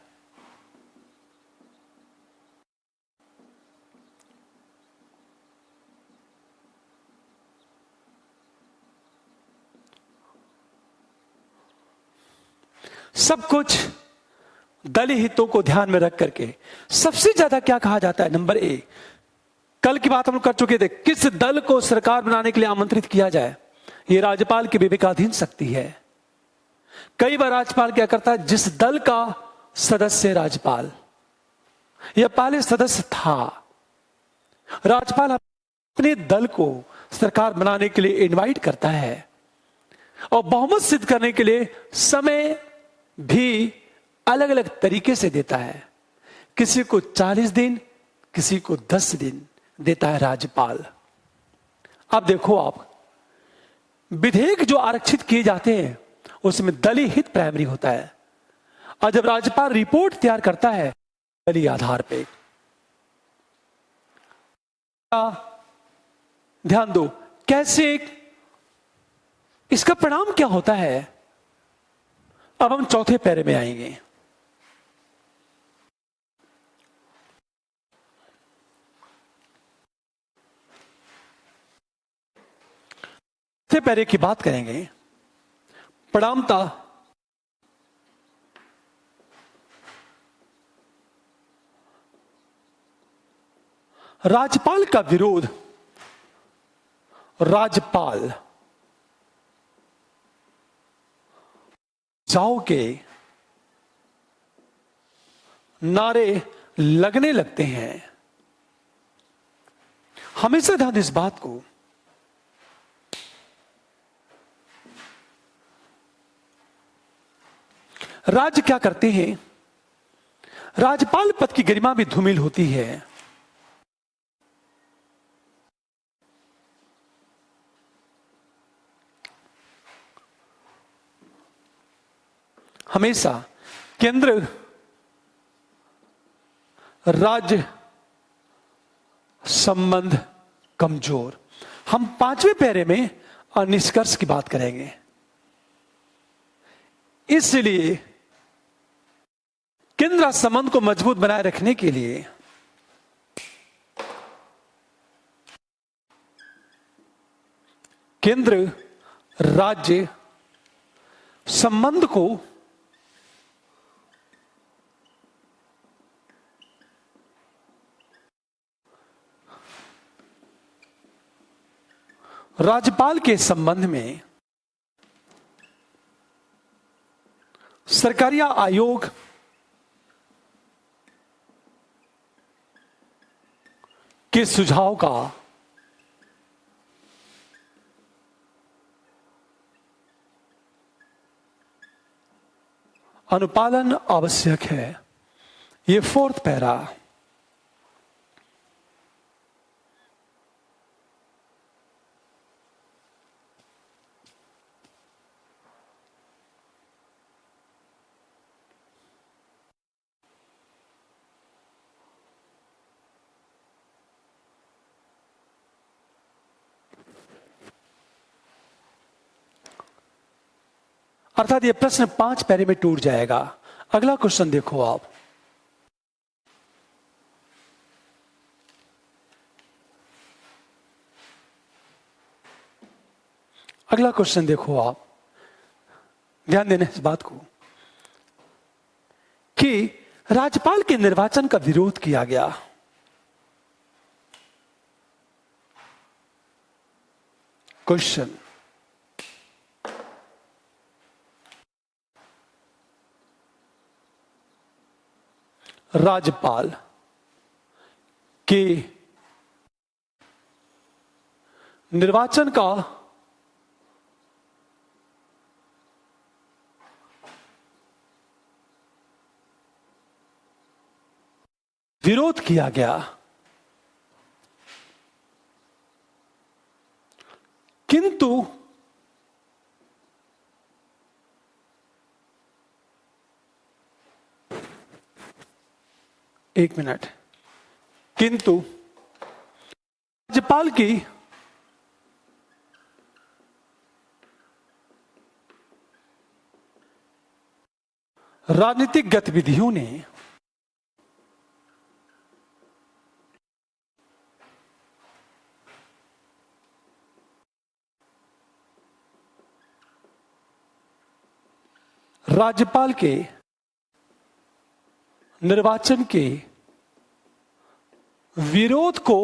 सब कुछ दलीय हितों को ध्यान में रख करके सबसे ज्यादा क्या कहा जाता है, नंबर ए। कल की बात हम लोग कर चुके थे, किस दल को सरकार बनाने के लिए आमंत्रित किया जाए, यह राज्यपाल की विवेकाधीन शक्ति है। कई बार राज्यपाल क्या करता है, जिस दल का सदस्य राज्यपाल या पहले सदस्य था, राज्यपाल अपने दल को सरकार बनाने के लिए इनवाइट करता है और बहुमत सिद्ध करने के लिए समय भी अलग अलग तरीके से देता है। किसी को 40 दिन, किसी को 10 दिन देता है राज्यपाल। अब देखो, आप विधेयक जो आरक्षित किए जाते हैं उसमें दलीय हित प्राइमरी होता है, और जब राज्यपाल रिपोर्ट तैयार करता है दलीय आधार पे। ध्यान दो कैसे, इसका परिणाम क्या होता है। अब हम चौथे पैरे में आएंगे। चौथे पैरे की बात करेंगे, परिणामता राज्यपाल का विरोध राज्यपाल जाओ के नारे लगने लगते हैं। हमेशा ध्यान इस बात को, राज्य क्या करते हैं, राज्यपाल पद की गरिमा भी धूमिल होती है। हमेशा केंद्र राज्य संबंध कमजोर। हम 5वें पैरे में निष्कर्ष की बात करेंगे। इसलिए केंद्र राज्य संबंध को मजबूत बनाए रखने के लिए केंद्र राज्य संबंध को राज्यपाल के संबंध में सरकारिया आयोग के सुझाव का अनुपालन आवश्यक है। ये 4th पैरा। अर्थात यह प्रश्न 5 पैरे में टूट जाएगा। अगला क्वेश्चन देखो आप। अगला क्वेश्चन देखो आप, ध्यान देना इस बात को कि राज्यपाल के निर्वाचन का विरोध किया गया। क्वेश्चन, राज्यपाल के निर्वाचन का विरोध किया गया, किंतु एक मिनट, किंतु राज्यपाल की राजनीतिक गतिविधियों ने राज्यपाल के निर्वाचन के विरोध को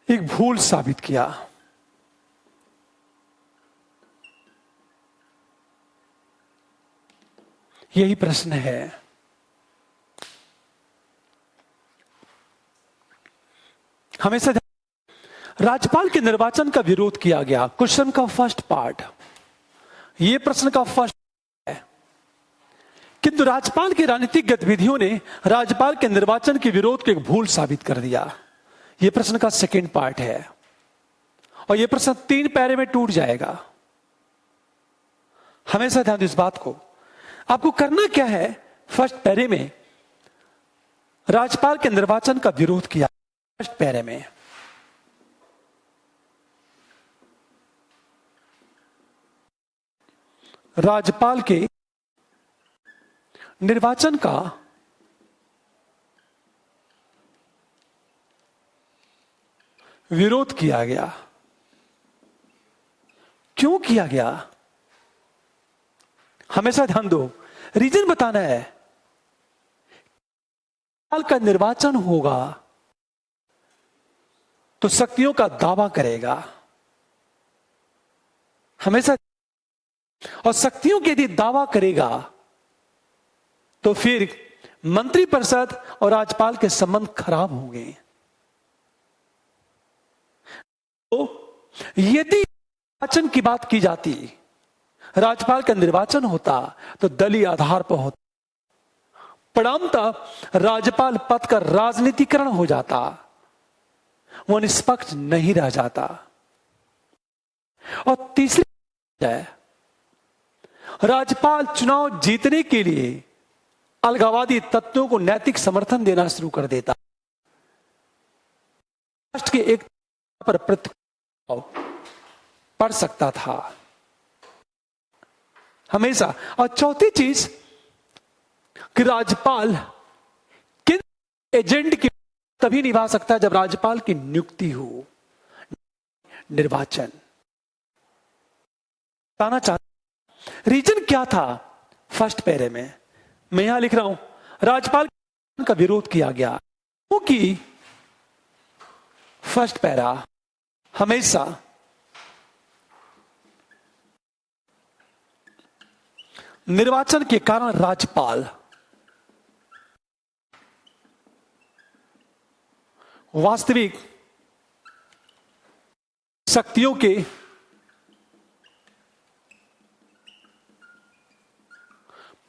एक भूल साबित किया। यही प्रश्न है। हमेशा राज्यपाल के निर्वाचन का विरोध किया गया, क्वेश्चन का फर्स्ट पार्ट, यह प्रश्न का फर्स्ट है। किंतु राज्यपाल की राजनीतिक गतिविधियों ने राज्यपाल के निर्वाचन के विरोध को एक भूल साबित कर दिया, यह प्रश्न का सेकंड पार्ट है। और यह प्रश्न 3 पैरे में टूट जाएगा। हमेशा ध्यान दो इस बात को। आपको करना क्या है, फर्स्ट पैरे में राज्यपाल के निर्वाचन का विरोध किया, फर्स्ट पैरे में राज्यपाल के निर्वाचन का विरोध किया गया। क्यों किया गया, हमेशा ध्यान दो, रीजन बताना है। राज्यपाल का निर्वाचन होगा तो शक्तियों का दावा करेगा, हमेशा, और शक्तियों के यदि दावा करेगा तो फिर मंत्रिपरिषद और राज्यपाल के संबंध खराब होंगे। तो यदि निर्वाचन की बात की जाती, राज्यपाल का निर्वाचन होता तो दलीय आधार पर होता, परिणामतः राज्यपाल पद का राजनीतिकरण हो जाता, वो निष्पक्ष नहीं रह जाता। और तीसरी है, राज्यपाल चुनाव जीतने के लिए अलगाववादी तत्वों को नैतिक समर्थन देना शुरू कर देता, राष्ट्र के एक पर प्रतिकूल पड़ सकता था हमेशा। और चौथी चीज कि राज्यपाल किन एजेंट की तभी निभा सकता है जब राज्यपाल की नियुक्ति हो, निर्वाचन। बताना चाहता रीजन क्या था फर्स्ट पैरे में, मैं यहां लिख रहा हूं, राज्यपाल का विरोध किया गया क्योंकि फर्स्ट पैरा हमेशा निर्वाचन के कारण राज्यपाल वास्तविक शक्तियों के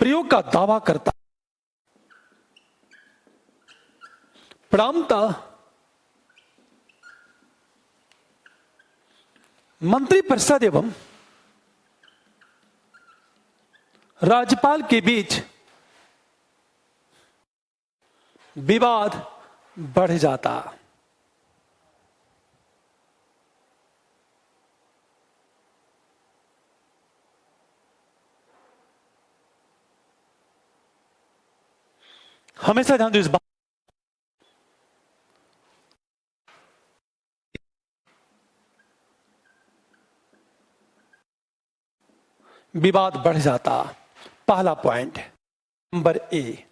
प्रयोग का दावा करता, परिणामतः मंत्रिपरिषद एवं राज्यपाल के बीच विवाद बढ़ जाता। हमेशा ध्यान दो इस बात। विवाद बढ़ जाता, पहला पॉइंट। Number A.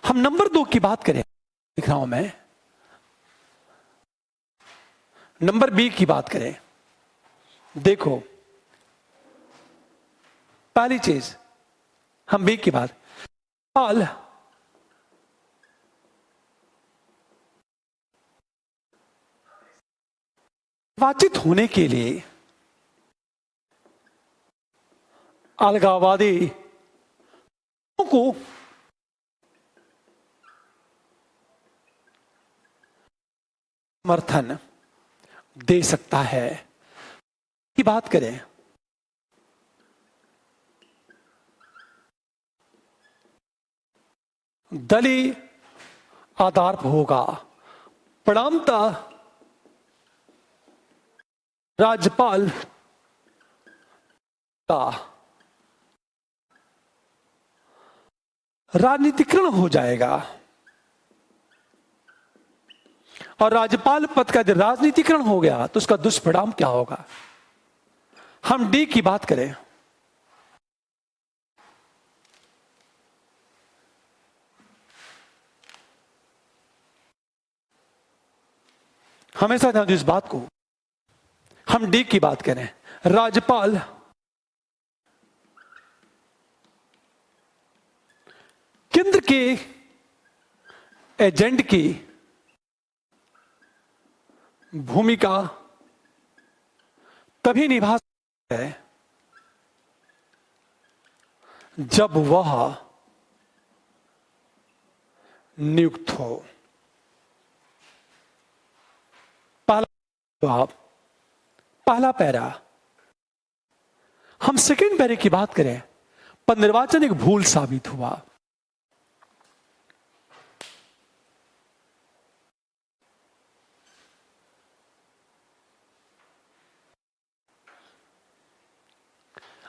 हम नंबर 2 की बात करें, लिख रहा हूं मैं। नंबर बी की बात करें, देखो पहली चीज, हम बी की बात, हाल निर्वाचित होने के लिए अलगाववादी को समर्थन दे सकता है। की बात करें, दलीय आधार पर होगा। परिणामतः राज्यपाल का राजनीतिकरण हो जाएगा। और राज्यपाल पद का यदि राजनीतिकरण हो गया तो उसका दुष्परिणाम क्या होगा। हम डी की बात करें, हमेशा ध्यान दो इस बात को। हम डी की बात करें, राज्यपाल केंद्र के एजेंट की भूमिका तभी निभा सकता है जब वह नियुक्त हो। पहला जवाब, पहला पैरा। हम सेकेंड पैरे की बात करें, पर निर्वाचन एक भूल साबित हुआ।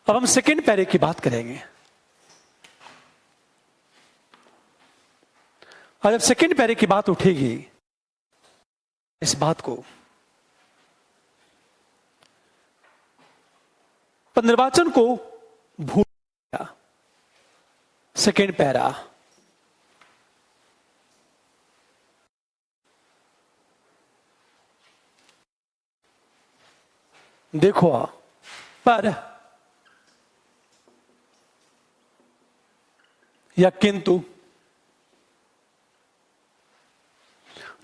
अब हम सेकेंड पैरे की बात करेंगे। और जब सेकेंड पैरे की बात उठेगी, इस बात को पर निर्वाचन को भूल गया। सेकेंड पैरा, देखो पर या किंतु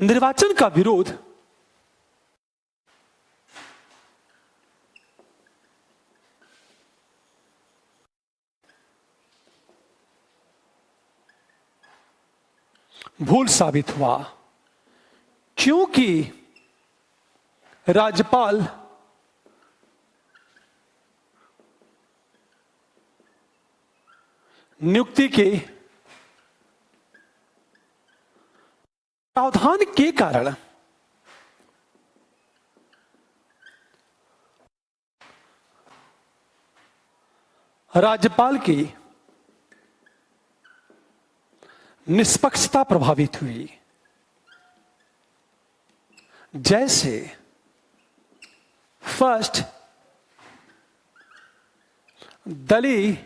निर्वाचन का विरोध भूल साबित हुआ, क्योंकि राज्यपाल नियुक्ति के प्रावधान के कारण राज्यपाल की निष्पक्षता प्रभावित हुई। जैसे फर्स्ट, दलीय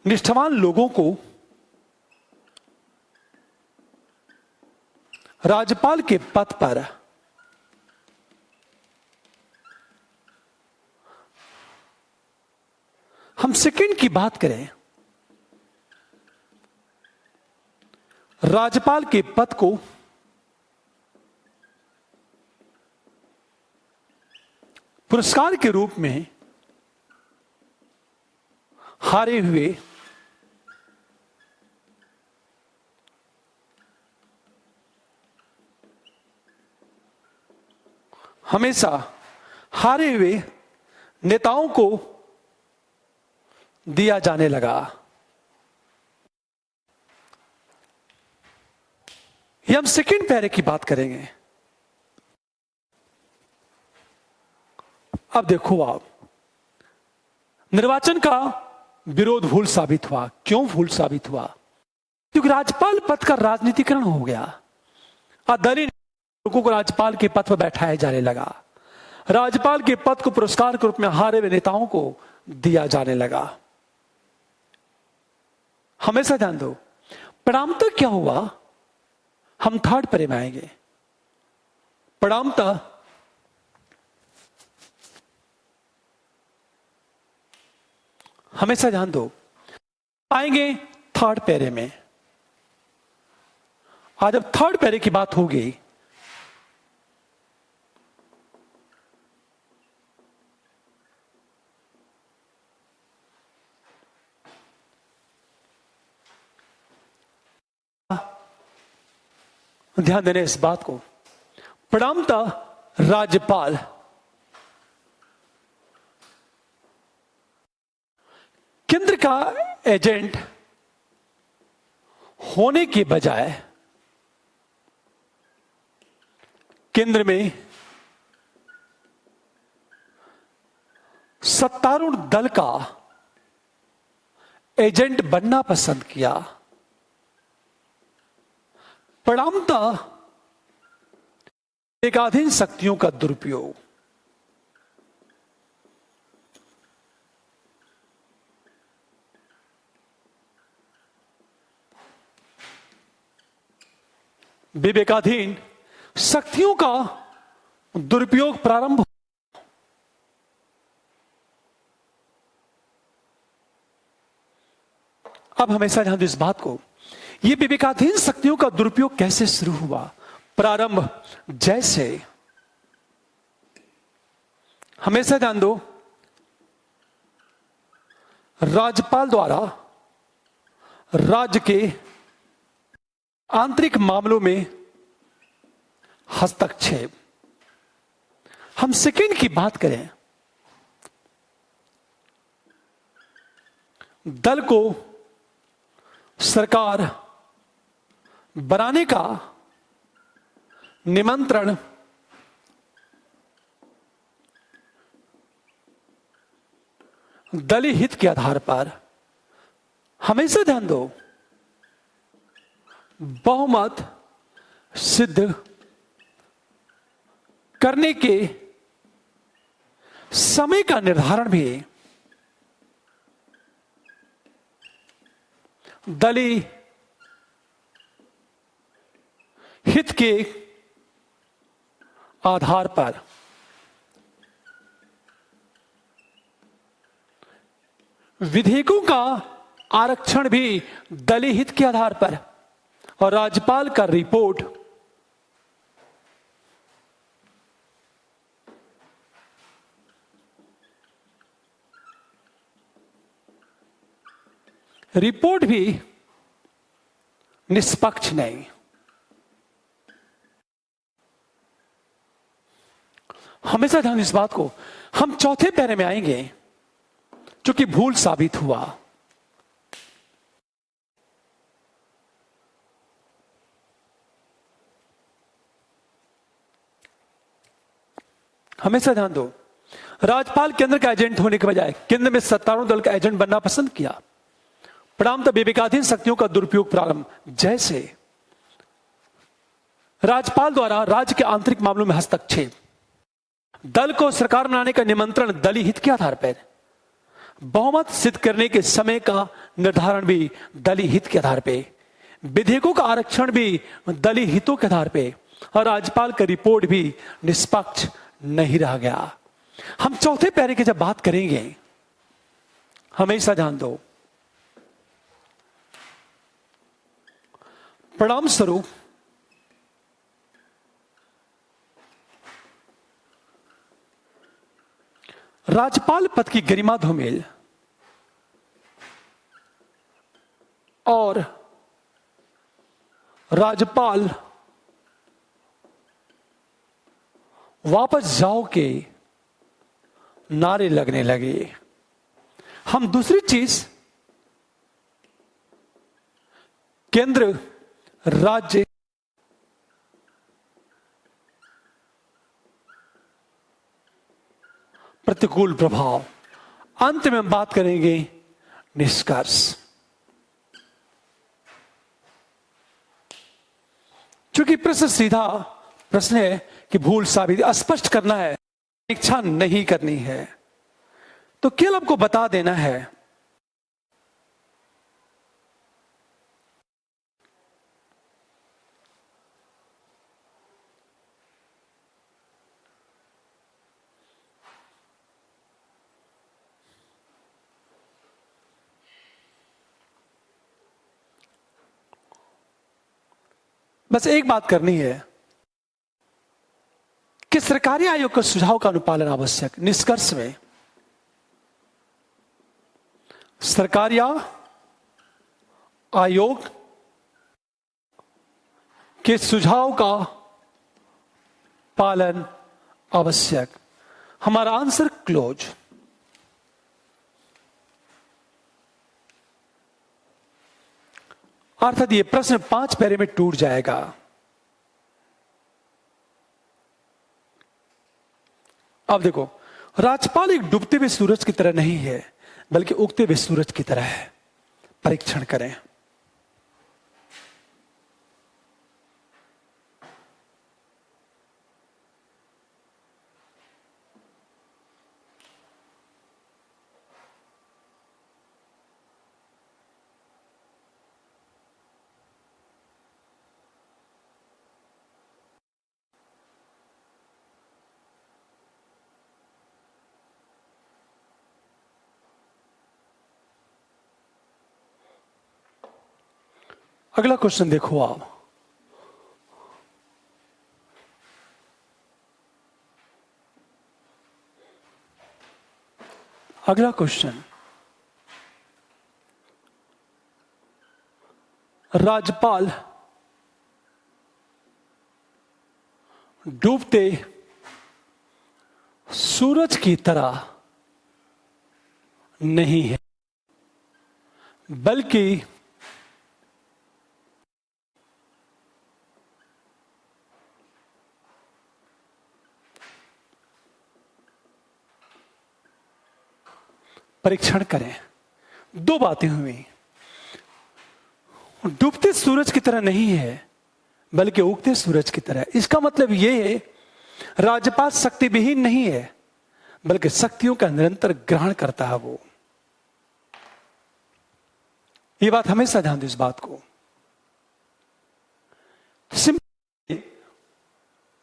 निष्ठावान लोगों को राज्यपाल के पद पर हम सेकंड की बात करें, राज्यपाल के पद को पुरस्कार के रूप में हारे हुए हमेशा हारे हुए नेताओं को दिया जाने लगा। ये हम सेकंड पैरे की बात करेंगे। अब देखो आप, निर्वाचन का विरोध भूल साबित हुआ। क्यों भूल साबित हुआ? क्योंकि राज्यपाल पद का राजनीतिकरण हो गया। दलित लोगों को राज्यपाल के पद पर बैठाया जाने लगा। राज्यपाल के पद को पुरस्कार के रूप में हारे हुए नेताओं को दिया जाने लगा। हमेशा ध्यान दो, परिणामतः क्या हुआ? हम थर्ड पैरे में आएंगे। परिणामतः हमेशा ध्यान दो, आएंगे थर्ड पैरे में। आज जब थर्ड पैरे की बात होगी, ध्यान देने इस बात को, परिणामतः राज्यपाल केंद्र का एजेंट होने के बजाय केंद्र में सत्तारूढ़ दल का एजेंट बनना पसंद किया। परिणामतः विवेकाधीन शक्तियों का दुरुपयोग। विवेकाधीन शक्तियों का दुरुपयोग प्रारंभ। अब हमेशा ध्यान दो इस बात को, यह विवेकाधीन शक्तियों का दुरुपयोग कैसे शुरू हुआ? प्रारंभ जैसे, हमेशा ध्यान दो, राज्यपाल द्वारा राज्य के आंतरिक मामलों में हस्तक्षेप। हम सेकंड की बात करें, दल को सरकार बनाने का निमंत्रण दलीय हित के आधार पर। हमेशा ध्यान दो, बहुमत सिद्ध करने के समय का निर्धारण भी दलीय हित के आधार पर। विधेयकों का आरक्षण भी दलीय हित के आधार पर। और राज्यपाल का रिपोर्ट भी निष्पक्ष नहीं। हमेशा ध्यान इस बात को, हम चौथे पैरे में आएंगे जो कि भूल साबित हुआ। हमेशा ध्यान दो, राज्यपाल केंद्र का एजेंट होने के बजाय केंद्र में सत्तारूढ़ दल का एजेंट बनना पसंद किया। परिणामतः विवेकाधीन शक्तियों का दुरुपयोग प्रारंभ जैसे, राज्यपाल द्वारा राज्य के आंतरिक मामलों में हस्तक्षेप, दल को सरकार बनाने का निमंत्रण दलीय हित के आधार पर, बहुमत सिद्ध करने के समय का निर्धारण भी दलीय हित के आधार पर, विधेयकों का आरक्षण भी दलीय हितों के आधार पर, और राज्यपाल का रिपोर्ट भी निष्पक्ष नहीं रह गया। हम चौथे पैरे की जब बात करेंगे, हमेशा ध्यान दो, परिणाम स्वरूप राज्यपाल पद की गरिमा धूमिल और राज्यपाल वापस जाओ के नारे लगने लगे। हम दूसरी चीज, केंद्र राज्य प्रतिकूल प्रभाव। अंत में हम बात करेंगे निष्कर्ष। क्योंकि प्रश्न सीधा प्रश्न है कि भूल साबित स्पष्ट करना है, इच्छा नहीं करनी है, तो केवल आपको बता देना है। बस एक बात करनी है कि सरकारी आयोग के सुझाव का अनुपालन आवश्यक। निष्कर्ष में सरकारी आयोग के सुझाव का पालन आवश्यक। हमारा आंसर क्लोज। अर्थात ये प्रश्न 5 पैरे में टूट जाएगा। अब देखो, राज्यपाल एक डूबते हुए सूरज की तरह नहीं है, बल्कि उगते हुए सूरज की तरह है। परीक्षण करें। अगला क्वेश्चन देखो आप। अगला क्वेश्चन, राज्यपाल डूबते सूरज की तरह नहीं है, बल्कि परीक्षण करें। दो बातें हुई। डूबते सूरज की तरह नहीं है, बल्कि उगते सूरज की तरह। इसका मतलब यह है राज्यपाल शक्ति विहीन नहीं है, बल्कि शक्तियों का निरंतर ग्रहण करता है। वो ये बात हमेशा ध्यान दो इस बात को। सिंपल,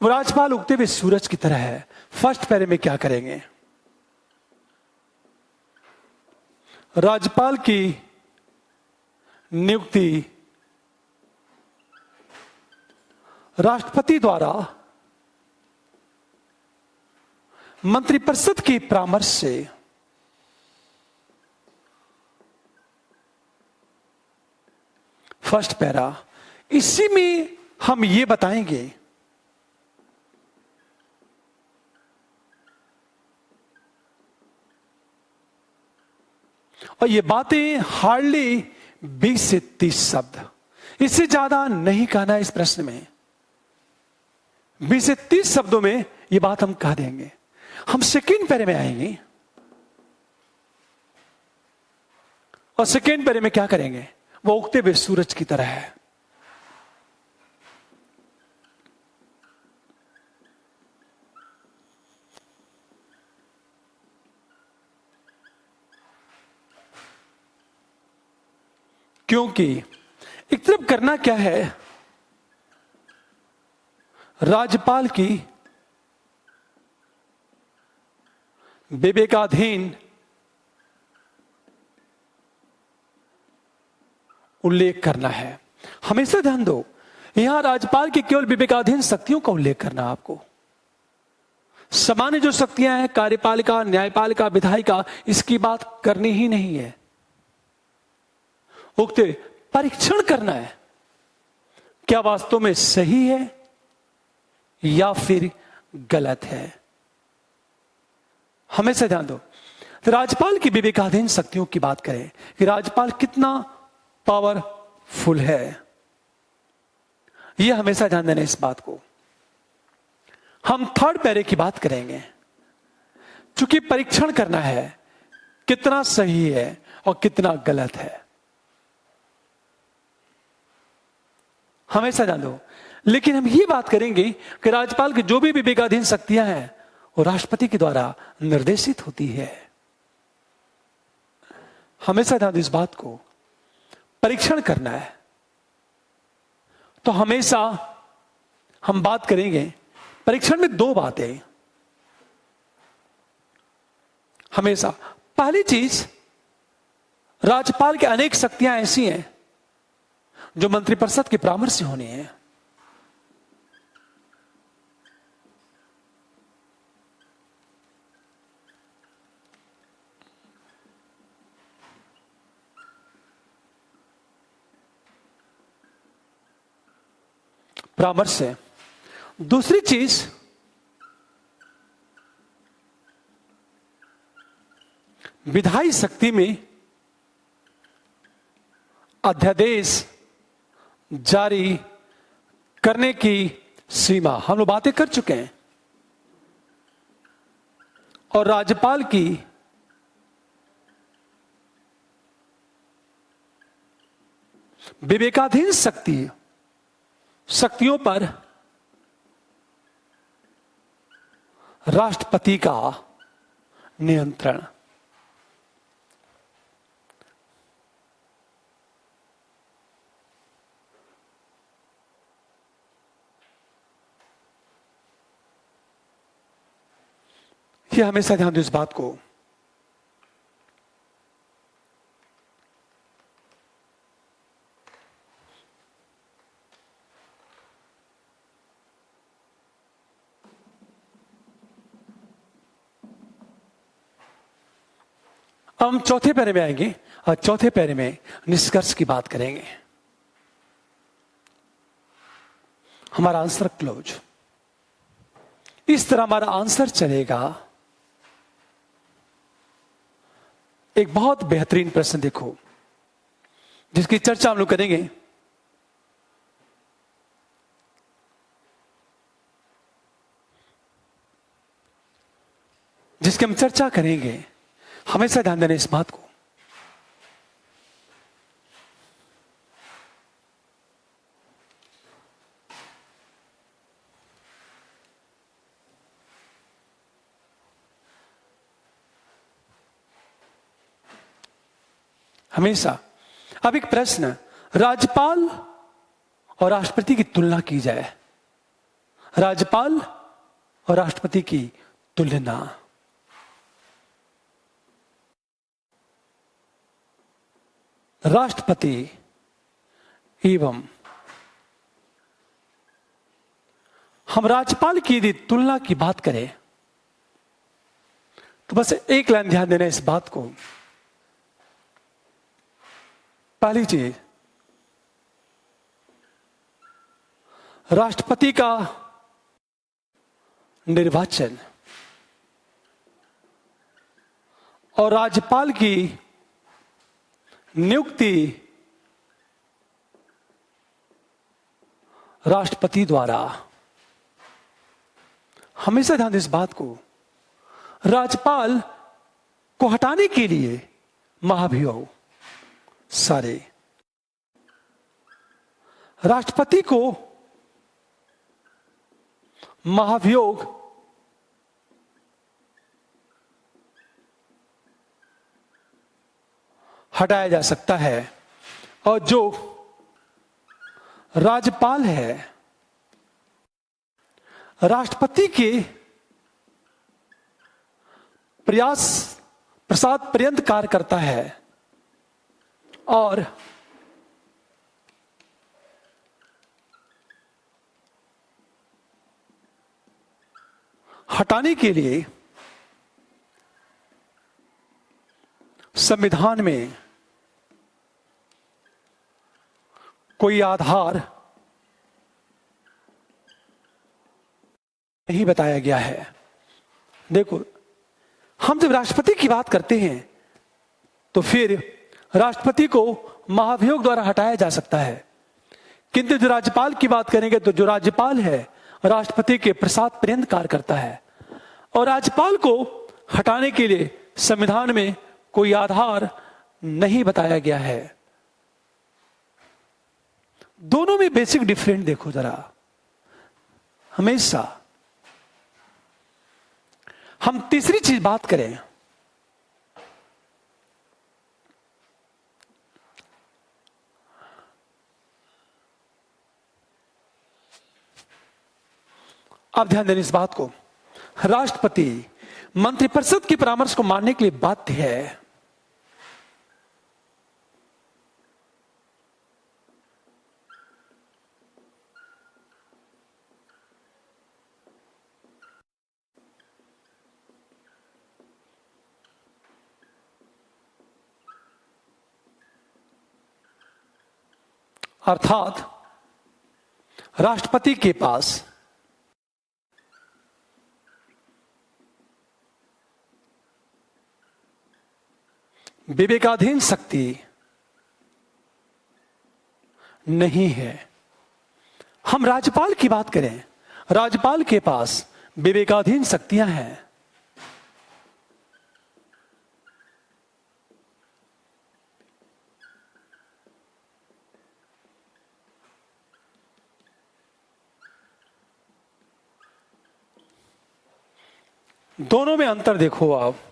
वो राज्यपाल उगते हुए सूरज की तरह है। फर्स्ट पैरे में क्या करेंगे? राज्यपाल की नियुक्ति राष्ट्रपति द्वारा मंत्रिपरिषद के परामर्श से फर्स्ट पैरा। इसी में हम ये बताएंगे और ये बातें हार्डली 20 से 30 शब्द, इससे ज्यादा नहीं कहना है इस प्रश्न में। 20 से 30 शब्दों में ये बात हम कह देंगे। हम सेकेंड पैरे में आएंगे और सेकेंड पैरे में क्या करेंगे? वो उगते हुए सूरज की तरह है। क्योंकि एक तरफ करना क्या है, राज्यपाल की विवेकाधीन उल्लेख करना है। हमेशा ध्यान दो, यहां राज्यपाल की केवल विवेकाधीन शक्तियों का उल्लेख करना आपको। सामान्य जो शक्तियां हैं, कार्यपालिका, न्यायपालिका, विधायिका, इसकी बात करनी ही नहीं है। उगते परीक्षण करना है, क्या वास्तव में सही है या फिर गलत है। हमेशा ध्यान दो, राज्यपाल की विवेकाधीन शक्तियों की बात करें कि राज्यपाल कितना पावरफुल है, यह हमेशा ध्यान देना इस बात को। हम थर्ड पैरे की बात करेंगे। चूंकि परीक्षण करना है कितना सही है और कितना गलत है, हमेशा जान लो। लेकिन हम ये बात करेंगे कि राज्यपाल की जो भी विवेकाधीन शक्तियां हैं वो राष्ट्रपति के द्वारा निर्देशित होती है। हमेशा ध्यान दो इस बात को, परीक्षण करना है तो हमेशा हम बात करेंगे परीक्षण में दो बातें हमेशा। पहली चीज, राज्यपाल की अनेक शक्तियां ऐसी हैं जो मंत्रिपरिषद के परामर्श से होनी है। परामर्श से। दूसरी चीज, विधायी शक्ति में अध्यादेश जारी करने की सीमा हम लोग बातें कर चुके हैं, और राज्यपाल की विवेकाधीन शक्तियों पर राष्ट्रपति का नियंत्रण। ये हमेशा ध्यान दो इस बात को। हम चौथे पैरे में आएंगे और चौथे पैरे में निष्कर्ष की बात करेंगे। हमारा आंसर क्लोज इस तरह हमारा आंसर चलेगा। एक बहुत बेहतरीन प्रश्न देखो जिसकी चर्चा हम लोग करेंगे। जिसकी हम चर्चा करेंगे, हमेशा ध्यान देना इस बात को। हमेशा। अब एक प्रश्न, राज्यपाल और राष्ट्रपति की तुलना की जाए। राज्यपाल और राष्ट्रपति की तुलना। राष्ट्रपति एवं हम राज्यपाल की यदि तुलना की बात करें तो बस एक लाइन ध्यान देना इस बात को। पहली चीज, राष्ट्रपति का निर्वाचन और राज्यपाल की नियुक्ति राष्ट्रपति द्वारा। हमेशा ध्यान दें इस बात को। राज्यपाल को हटाने के लिए महाभियोग सारे, राष्ट्रपति को महाभियोग हटाया जा सकता है, और जो राज्यपाल है राष्ट्रपति के प्रसाद पर्यंत कार्य करता है और हटाने के लिए संविधान में कोई आधार नहीं बताया गया है। देखो, हम जब राष्ट्रपति की बात करते हैं तो फिर राष्ट्रपति को महाभियोग द्वारा हटाया जा सकता है, किंतु जो राज्यपाल की बात करेंगे तो जो राज्यपाल है राष्ट्रपति के प्रसाद पर्यंत कार्य करता है, और राज्यपाल को हटाने के लिए संविधान में कोई आधार नहीं बताया गया है। दोनों में बेसिक डिफरेंट देखो जरा। हमेशा हम तीसरी चीज बात करें, आप ध्यान दें इस बात को, राष्ट्रपति मंत्रिपरिषद के परामर्श को मानने के लिए बाध्य है। अर्थात राष्ट्रपति के पास विवेकाधीन शक्ति नहीं है। हम राज्यपाल की बात करें, राज्यपाल के पास विवेकाधीन शक्तियां हैं। दोनों में अंतर देखो आप।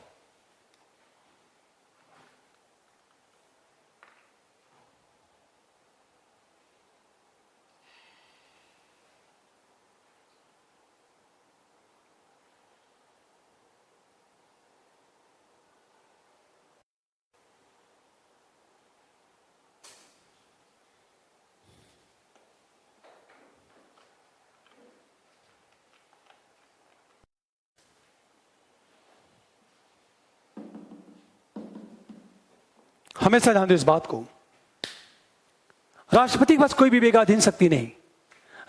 हमेशा ध्यान दो इस बात को, राष्ट्रपति के पास कोई विवेकाधीन शक्ति नहीं,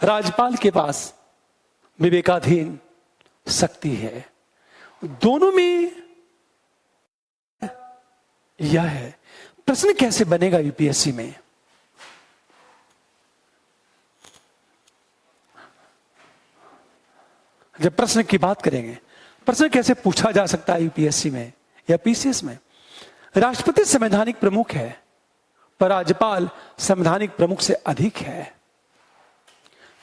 राज्यपाल के पास विवेकाधीन शक्ति है। दोनों में यह है। प्रश्न कैसे बनेगा यूपीएससी में? जब प्रश्न की बात करेंगे, प्रश्न कैसे पूछा जा सकता है यूपीएससी में या पीसीएस में? राष्ट्रपति संवैधानिक प्रमुख है, पर राज्यपाल संवैधानिक प्रमुख से अधिक है।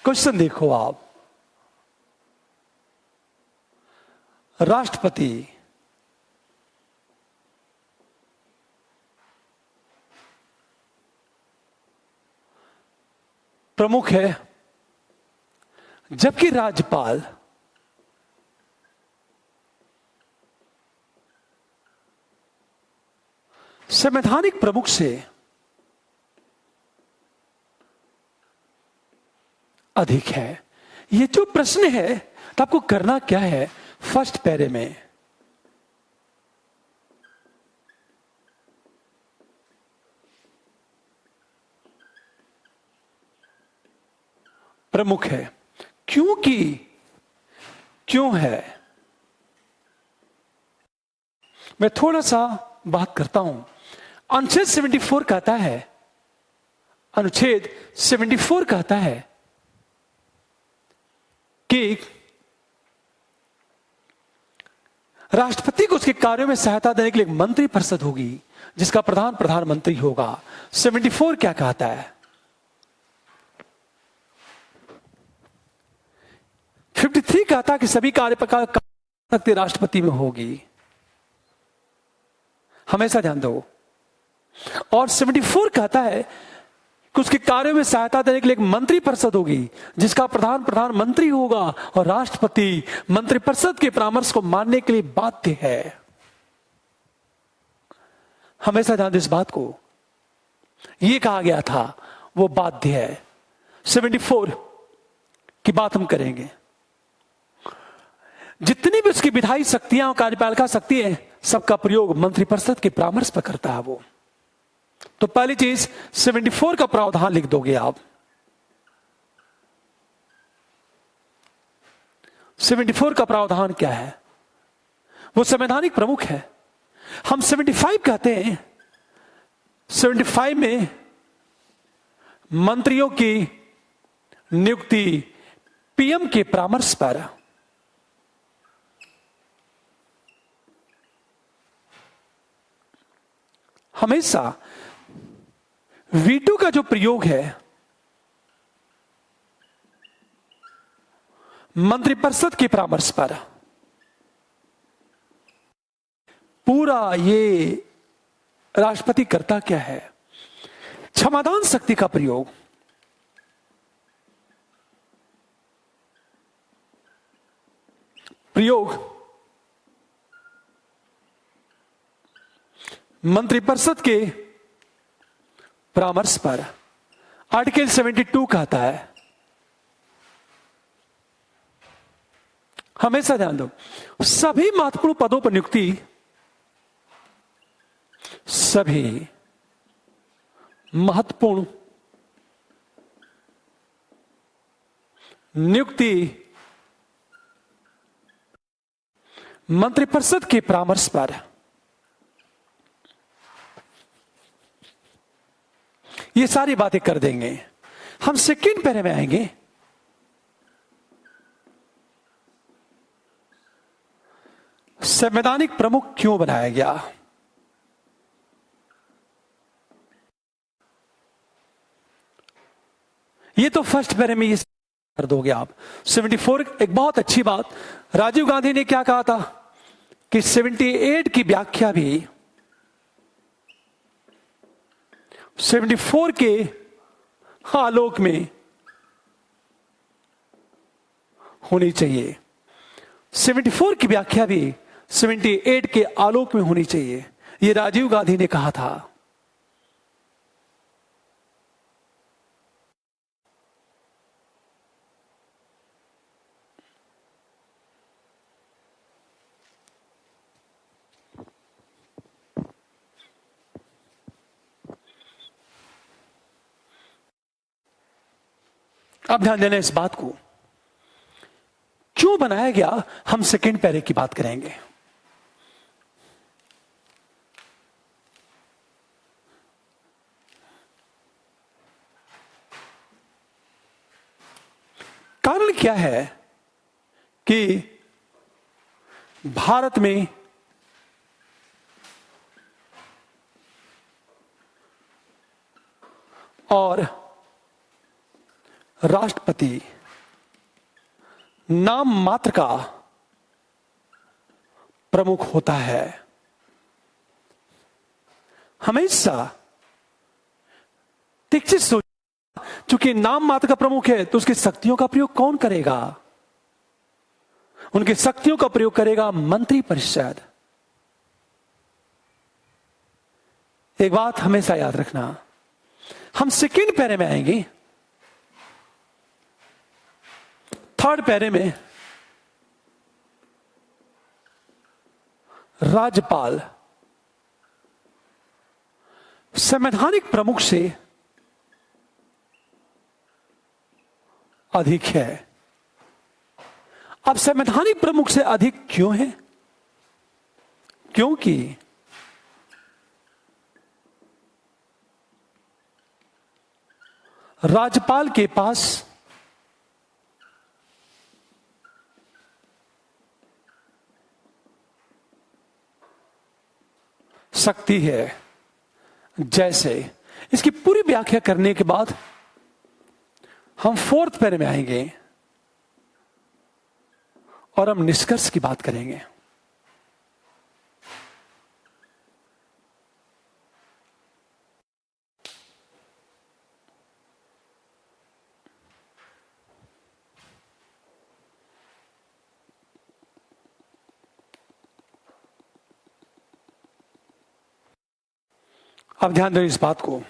क्वेश्चन देखो आप, राष्ट्रपति प्रमुख है, जबकि राज्यपाल संवैधानिक प्रमुख से अधिक है। यह जो प्रश्न है तो आपको करना क्या है? फर्स्ट पैरे में प्रमुख है, क्योंकि क्यों है? मैं थोड़ा सा बात करता हूं। अनुच्छेद 74 कहता है, अनुच्छेद 74 कहता है कि राष्ट्रपति को उसके कार्यों में सहायता देने के लिए एक मंत्री परिषद होगी जिसका प्रधान प्रधानमंत्री होगा। 74 क्या कहता है? 53 कहता है कि सभी शक्ति राष्ट्रपति में होगी। हमेशा ध्यान दो। और 74 कहता है कि उसके कार्यों में सहायता देने के लिए एक मंत्री परिषद होगी जिसका प्रधान प्रधानमंत्री होगा और राष्ट्रपति मंत्रिपरिषद के परामर्श को मानने के लिए बाध्य है। हमेशा ध्यान दो इस बात को, यह कहा गया था वो बाध्य है। 74 की बात हम करेंगे। जितनी भी उसकी विधायी शक्तियां और कार्यपालिका शक्ति है, सबका प्रयोग मंत्रिपरिषद के परामर्श पर करता है वो। तो पहली चीज 74 का प्रावधान लिख दोगे आप। 74 का प्रावधान क्या है? वो संवैधानिक प्रमुख है। हम 75 कहते हैं, 75 में मंत्रियों की नियुक्ति पीएम के परामर्श पर, हमेशा वीटो का जो प्रयोग है मंत्रिपरिषद के परामर्श पर, पूरा ये राष्ट्रपति करता क्या है? क्षमादान शक्ति का प्रयोग मंत्रिपरिषद के परामर्श पर आर्टिकल 72 कहता है, हमेशा ध्यान दो, सभी महत्वपूर्ण पदों पर नियुक्ति, सभी महत्वपूर्ण नियुक्ति मंत्रिपरिषद के परामर्श पर, ये सारी बातें कर देंगे। हम सेकंड पैरे में आएंगे। संवैधानिक प्रमुख क्यों बनाया गया? ये तो फर्स्ट पैरे में ये कर दोगे आप। 74 एक बहुत अच्छी बात, राजीव गांधी ने क्या कहा था कि 78 की व्याख्या भी 74 के आलोक में होनी चाहिए। 74 की व्याख्या भी 78 के आलोक में होनी चाहिए, ये राजीव गांधी ने कहा था। अब ध्यान देना इस बात को, क्यों बनाया गया, हम सेकंड पैरे की बात करेंगे। कारण क्या है कि भारत में और राष्ट्रपति नाम मात्र का प्रमुख होता है। हमेशा दीक्षित सोच, चूंकि नाम मात्र का प्रमुख है तो उसकी शक्तियों का प्रयोग कौन करेगा? उनकी शक्तियों का प्रयोग करेगा मंत्रिपरिषद। एक बात हमेशा याद रखना, हम सेकंड पैरे में आएंगे। थर्ड पैरे में राज्यपाल संवैधानिक प्रमुख से अधिक है। अब संवैधानिक प्रमुख से अधिक क्यों है? क्योंकि राज्यपाल के पास शक्ति है। जैसे इसकी पूरी व्याख्या करने के बाद हम फोर्थ पैरे में आएंगे और हम निष्कर्ष की बात करेंगे। अब ध्यान दो इस बात को,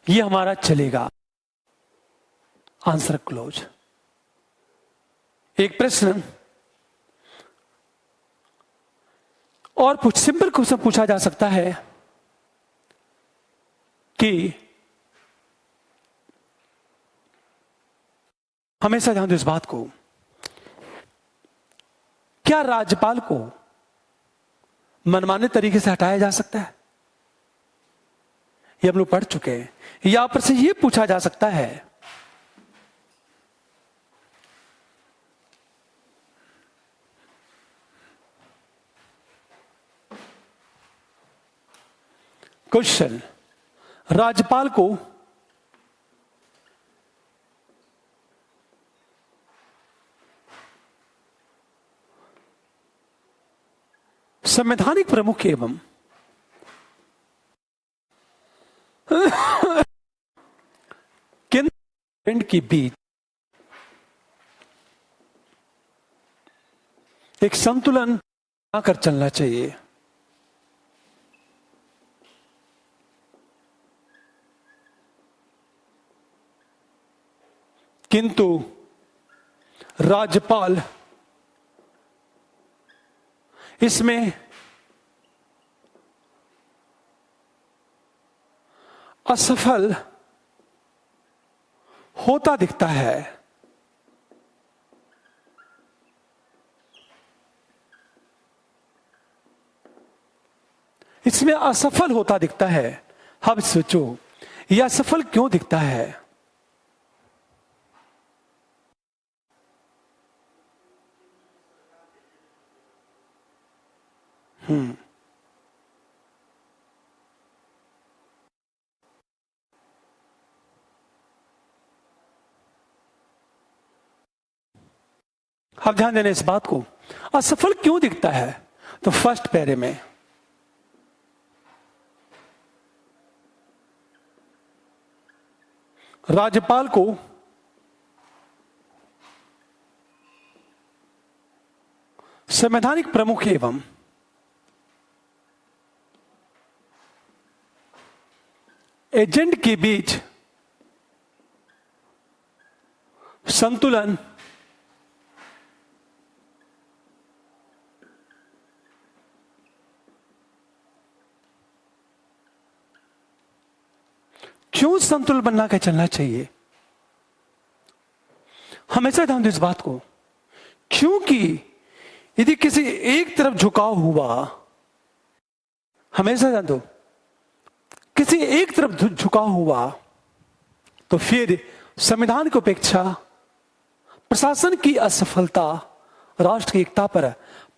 ये हमारा चलेगा आंसर क्लोज। एक प्रश्न और कुछ सिंपल क्वेश्चन पूछा जा सकता है कि हमेशा ध्यान दो इस बात को, क्या राज्यपाल को मनमाने तरीके से हटाया जा सकता है? ये हम लोग पढ़ चुके हैं। यहां पर से ये पूछा जा सकता है क्वेश्चन, राज्यपाल को संवैधानिक प्रमुख एवं केंद्र के बीच एक संतुलन बनाकर चलना चाहिए। किंतु राज्यपाल इसमें असफल होता दिखता है। इसमें असफल होता दिखता है। अब सोचो, यह असफल क्यों दिखता है? अब ध्यान देना इस बात को, असफल क्यों दिखता है? तो फर्स्ट पैरे में राज्यपाल को संवैधानिक प्रमुख एवं एजेंट के बीच संतुलन क्यों संतुलन बना के चलना चाहिए? हमेशा ध्यान दो इस बात को, क्योंकि यदि किसी एक तरफ झुकाव हुआ, हमेशा ध्यान दो, किसी एक तरफ झुकाव हुआ तो फिर संविधान की अपेक्षा प्रशासन की असफलता राष्ट्र की एकता पर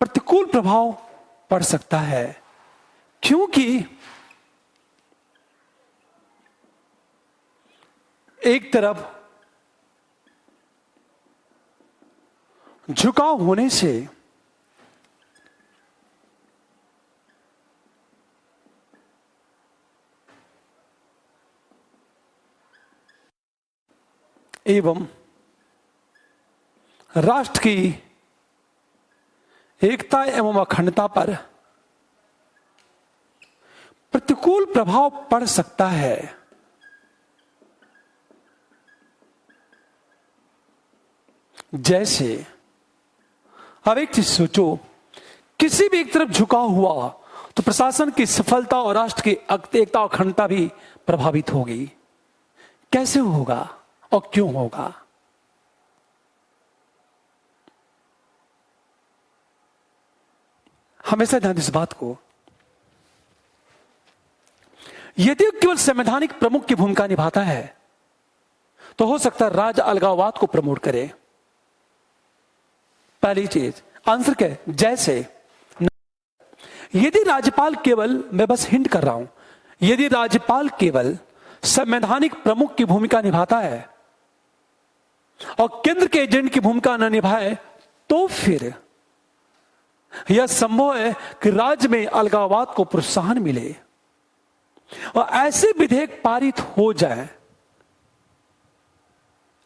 प्रतिकूल प्रभाव पड़ सकता है। क्योंकि एक तरफ झुकाव होने से एवं राष्ट्र की एकता एवं अखंडता पर प्रतिकूल प्रभाव पड़ सकता है। जैसे अब एक चीज सोचो, किसी भी एक तरफ झुकाव हुआ तो प्रशासन की सफलता और राष्ट्र की एकता और अखंडता भी प्रभावित होगी। कैसे होगा और क्यों होगा? हमेशा ध्यान इस बात को, यदि केवल संवैधानिक प्रमुख की भूमिका निभाता है तो हो सकता है राज्य अलगाववाद को प्रमोट करे। पहली चीज आंसर क्या है? जैसे यदि राज्यपाल केवल, मैं बस हिंट कर रहा हूं, यदि राज्यपाल केवल संवैधानिक प्रमुख की भूमिका निभाता है और केंद्र के एजेंट की भूमिका न निभाए तो फिर यह संभव है कि राज्य में अलगाववाद को प्रोत्साहन मिले और ऐसे विधेयक पारित हो जाए,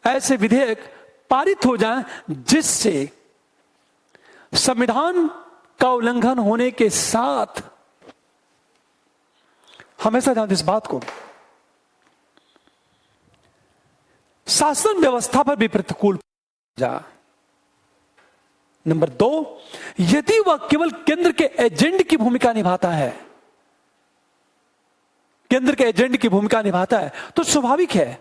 ऐसे विधेयक पारित हो जाए जिससे संविधान का उल्लंघन होने के साथ, हमेशा ध्यान इस बात को, शासन व्यवस्था पर भी प्रतिकूल जा। नंबर 2, यदि वह केवल केंद्र के एजेंट की भूमिका निभाता है, केंद्र के एजेंट की भूमिका निभाता है तो स्वाभाविक है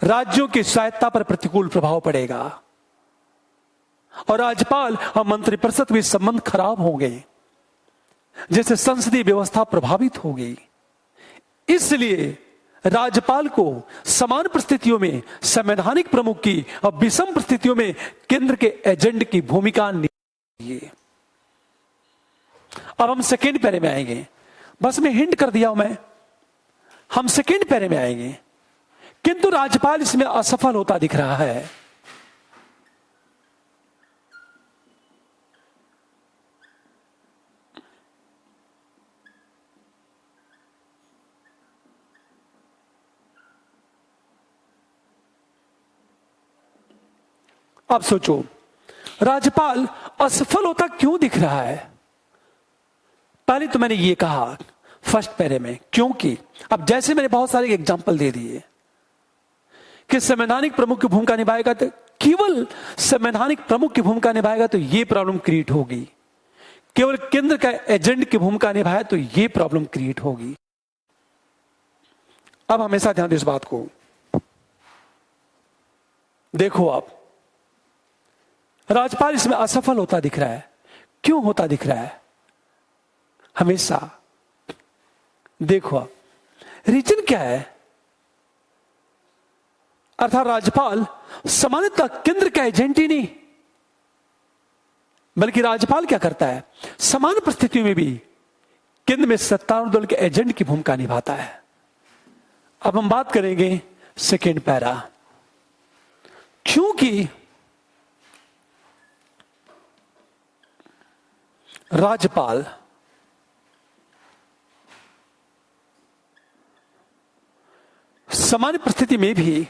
राज्यों की स्वायत्ता पर प्रतिकूल प्रभाव पड़ेगा और राज्यपाल और मंत्रिपरिषद के संबंध खराब होंगे, जैसे संसदीय व्यवस्था प्रभावित होगी। इसलिए राज्यपाल को समान परिस्थितियों में संवैधानिक प्रमुख की और विषम परिस्थितियों में केंद्र के एजेंट की भूमिका निभानी चाहिए। अब हम सेकेंड पैरे में आएंगे। बस मैं हिंट कर दिया हूं मैं, हम सेकेंड पैरे में आएंगे। किंतु राज्यपाल इसमें असफल होता दिख रहा है। अब सोचो, राज्यपाल असफल होता क्यों दिख रहा है? पहले तो मैंने ये कहा फर्स्ट पैरे में, क्योंकि अब जैसे मैंने बहुत सारे एग्जाम्पल दे दिए कि संवैधानिक प्रमुख की भूमिका निभाएगा, तो केवल संवैधानिक प्रमुख की भूमिका निभाएगा तो ये प्रॉब्लम क्रिएट होगी। केवल केंद्र का एजेंट की भूमिका निभाए तो ये प्रॉब्लम क्रिएट होगी। अब हमेशा ध्यान दो इस बात को। देखो, आप राज्यपाल इसमें असफल होता दिख रहा है। क्यों होता दिख रहा है? हमेशा देखो, रीजन क्या है? अर्थात राज्यपाल सामान्यतः केंद्र का एजेंट ही नहीं, बल्कि राज्यपाल क्या करता है, समान परिस्थितियों में भी केंद्र में सत्तारूढ़ दल के एजेंट की भूमिका निभाता है। अब हम बात करेंगे सेकेंड पैरा। क्योंकि राज्यपाल सामान्य परिस्थिति में भी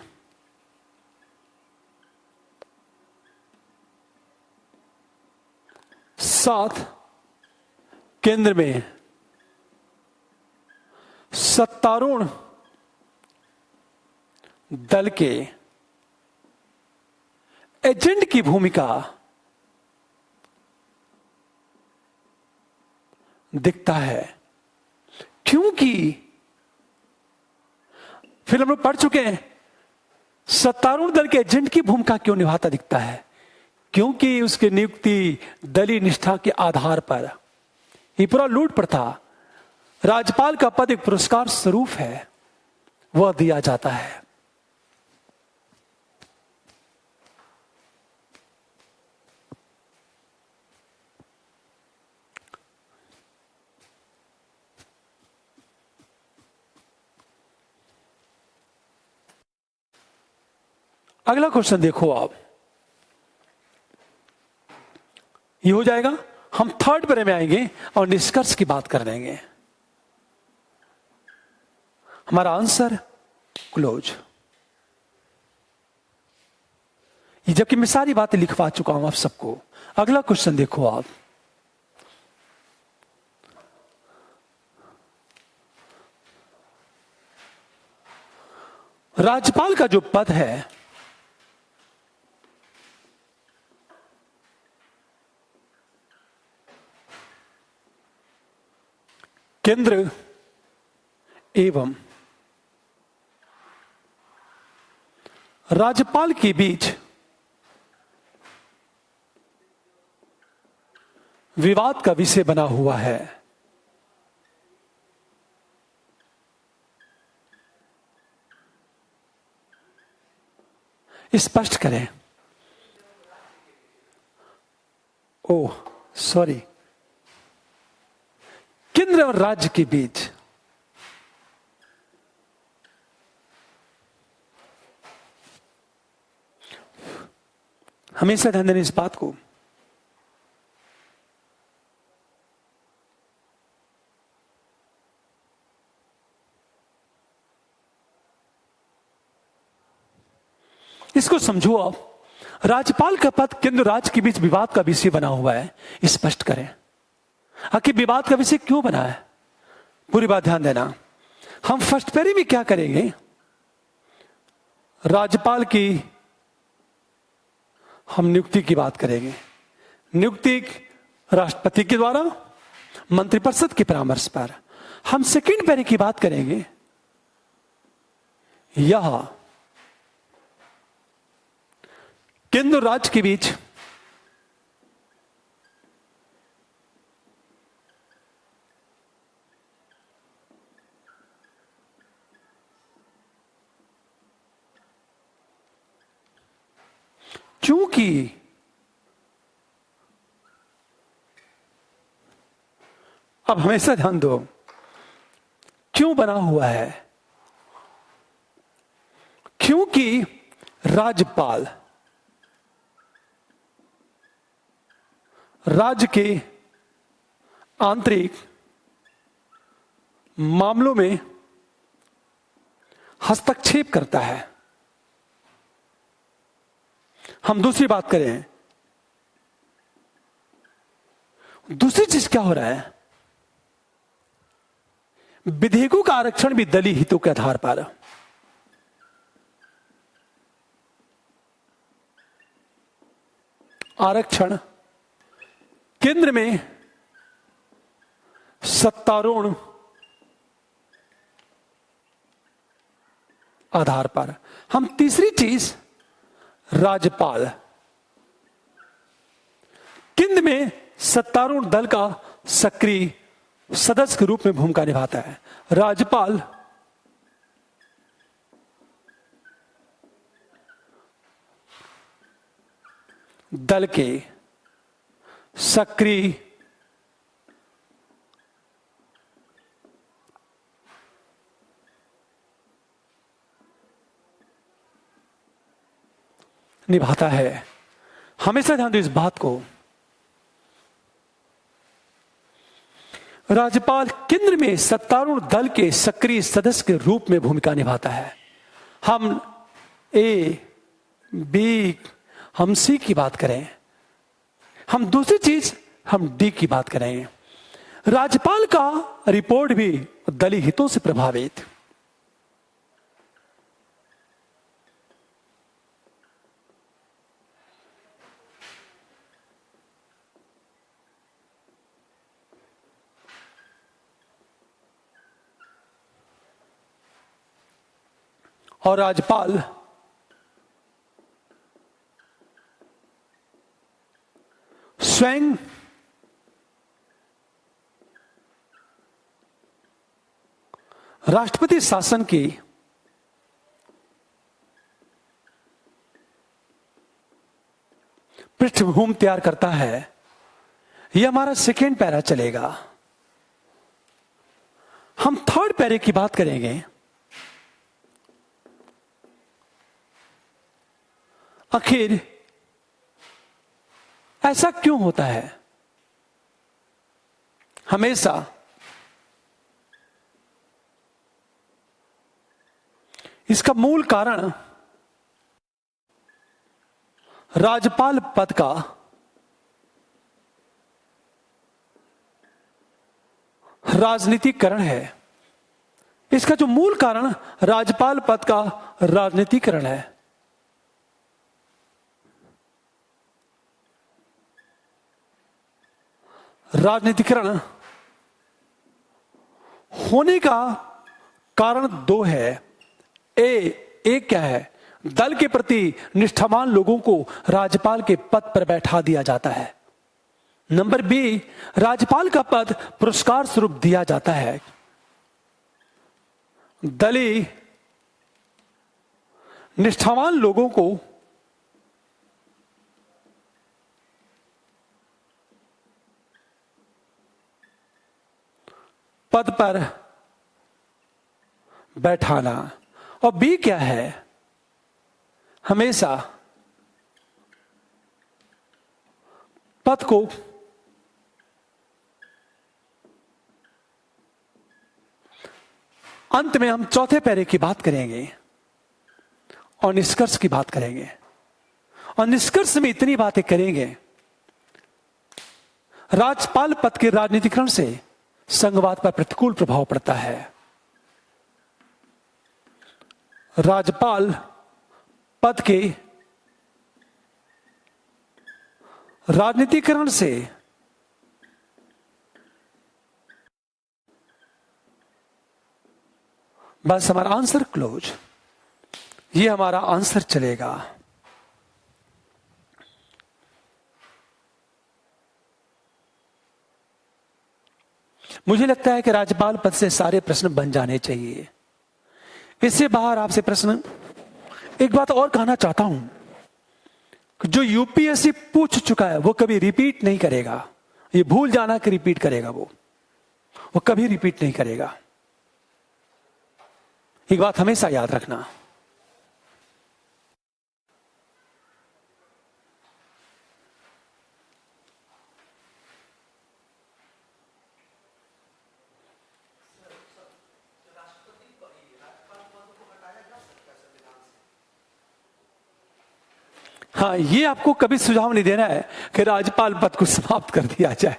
साथ केंद्र में सत्तारूढ़ दल के एजेंट की भूमिका दिखता है। क्योंकि फिर हम लोग पढ़ चुके हैं सत्तारूढ़ दल के एजेंट की भूमिका क्यों निभाता दिखता है, क्योंकि उसकी नियुक्ति दलीय निष्ठा के आधार पर, ये पूरा लूट प्रथा, राज्यपाल का पद एक पुरस्कार स्वरूप है, वह दिया जाता है। अगला क्वेश्चन देखो आप, ये हो जाएगा। हम थर्ड पैरे में आएंगे और निष्कर्ष की बात कर देंगे। हमारा आंसर क्लोज। ये जबकि मैं सारी बातें लिखवा चुका हूं आप सबको। अगला क्वेश्चन देखो आप, राज्यपाल का जो पद है केंद्र एवं राज्यपाल के बीच विवाद का विषय बना हुआ है। स्पष्ट करें। ओह सॉरी, केंद्र और राज्य के बीच हमेशा ध्यान देना इस बात को। इसको समझो आप, राज्यपाल का पद केंद्र राज्य के बीच विवाद का विषय बना हुआ है। स्पष्ट करें आखिर विवाद का विषय क्यों बना है, पूरी बात ध्यान देना। हम फर्स्ट पैरे में क्या करेंगे, राज्यपाल की हम नियुक्ति की बात करेंगे। नियुक्ति राष्ट्रपति के द्वारा मंत्रिपरिषद के परामर्श पर। हम सेकेंड पैरे की बात करेंगे, यह केंद्र और राज्य के बीच क्योंकि अब हमेशा ध्यान दो, क्यों बना हुआ है? क्योंकि राज्यपाल राज्य के आंतरिक मामलों में हस्तक्षेप करता है। हम दूसरी बात करें, दूसरी चीज क्या हो रहा है? विधेयकों का आरक्षण भी दलीय हितों के आधार पर, आरक्षण केंद्र में सत्तारूढ़ आधार पर। हम तीसरी चीज, राज्यपाल केंद्र में सत्तारूढ़ दल का सक्रिय सदस्य के रूप में भूमिका निभाता है। राज्यपाल दल के सक्रिय निभाता है। हमेशा ध्यान दो इस बात को, राज्यपाल केंद्र में सत्तारूढ़ दल के सक्रिय सदस्य के रूप में भूमिका निभाता है। हम ए, बी, हम सी की बात करें, हम दूसरी चीज हम डी की बात करें। राज्यपाल का रिपोर्ट भी दलीय हितों से प्रभावित। और राज्यपाल स्वयं राष्ट्रपति शासन की पृष्ठभूमि तैयार करता है। यह हमारा सेकेंड पैरा चलेगा। हम थर्ड पैरे की बात करेंगे। आखिर ऐसा क्यों होता है? हमेशा इसका मूल कारण राज्यपाल पद का राजनीतिकरण है। इसका जो मूल कारण राज्यपाल पद का राजनीतिकरण है। राजनीतिकरण होने का कारण दो है। एक क्या है? दल के प्रति निष्ठावान लोगों को राज्यपाल के पद पर बैठा दिया जाता है। नंबर बी, राज्यपाल का पद पुरस्कार स्वरूप दिया जाता है। दलीय निष्ठावान लोगों को पद पर बैठाना। और बी क्या है? हमेशा पद को अंत में हम चौथे पैरे की बात करेंगे और निष्कर्ष की बात करेंगे। और निष्कर्ष में इतनी बातें करेंगे, राज्यपाल पद के राजनीतिकरण से संघवाद पर प्रतिकूल प्रभाव पड़ता है। राज्यपाल पद के राजनीतिकरण से बस हमारा आंसर क्लोज। ये हमारा आंसर चलेगा। मुझे लगता है कि राज्यपाल पद से सारे प्रश्न बन जाने चाहिए। इससे बाहर आपसे प्रश्न, एक बात और कहना चाहता हूं कि जो यूपीएससी पूछ चुका है वो कभी रिपीट नहीं करेगा। ये भूल जाना कि रिपीट करेगा, वो कभी रिपीट नहीं करेगा। एक बात हमेशा याद रखना, हाँ, ये आपको कभी सुझाव नहीं देना है कि राज्यपाल पद को समाप्त कर दिया जाए,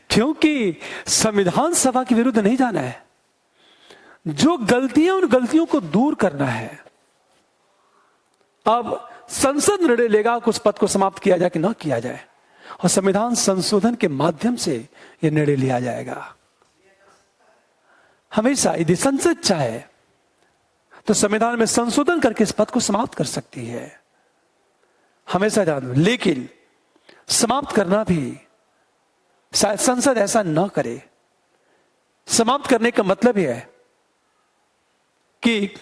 क्योंकि संविधान सभा के विरुद्ध नहीं जाना है। जो गलतियां, उन गलतियों को दूर करना है। अब संसद निर्णय लेगा कि उस पद को समाप्त किया जाए कि ना किया जाए, और संविधान संशोधन के माध्यम से यह निर्णय लिया जाएगा। हमेशा यदि संसद चाहे तो संविधान में संशोधन करके इस पद को समाप्त कर सकती है, हमेशा जान लो। लेकिन समाप्त करना भी शायद संसद ऐसा ना करे। समाप्त करने का मतलब यह है कि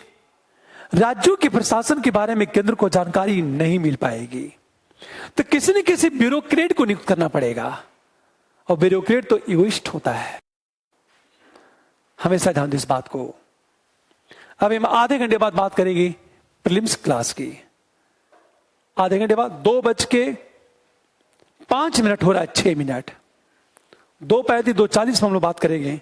राज्यों के प्रशासन के बारे में केंद्र को जानकारी नहीं मिल पाएगी, तो किसी न किसी ब्यूरोक्रेट को नियुक्त करना पड़ेगा, और ब्यूरोक्रेट तो इगोइस्ट होता है। हमेशा ध्यान दो इस बात को। अब हम आधे घंटे बाद बात करेंगे प्रीलिम्स क्लास की। आधे घंटे बाद 2:05 हो रहा है, 6 मिनट, 2:35 2:40 में हम लोग बात करेंगे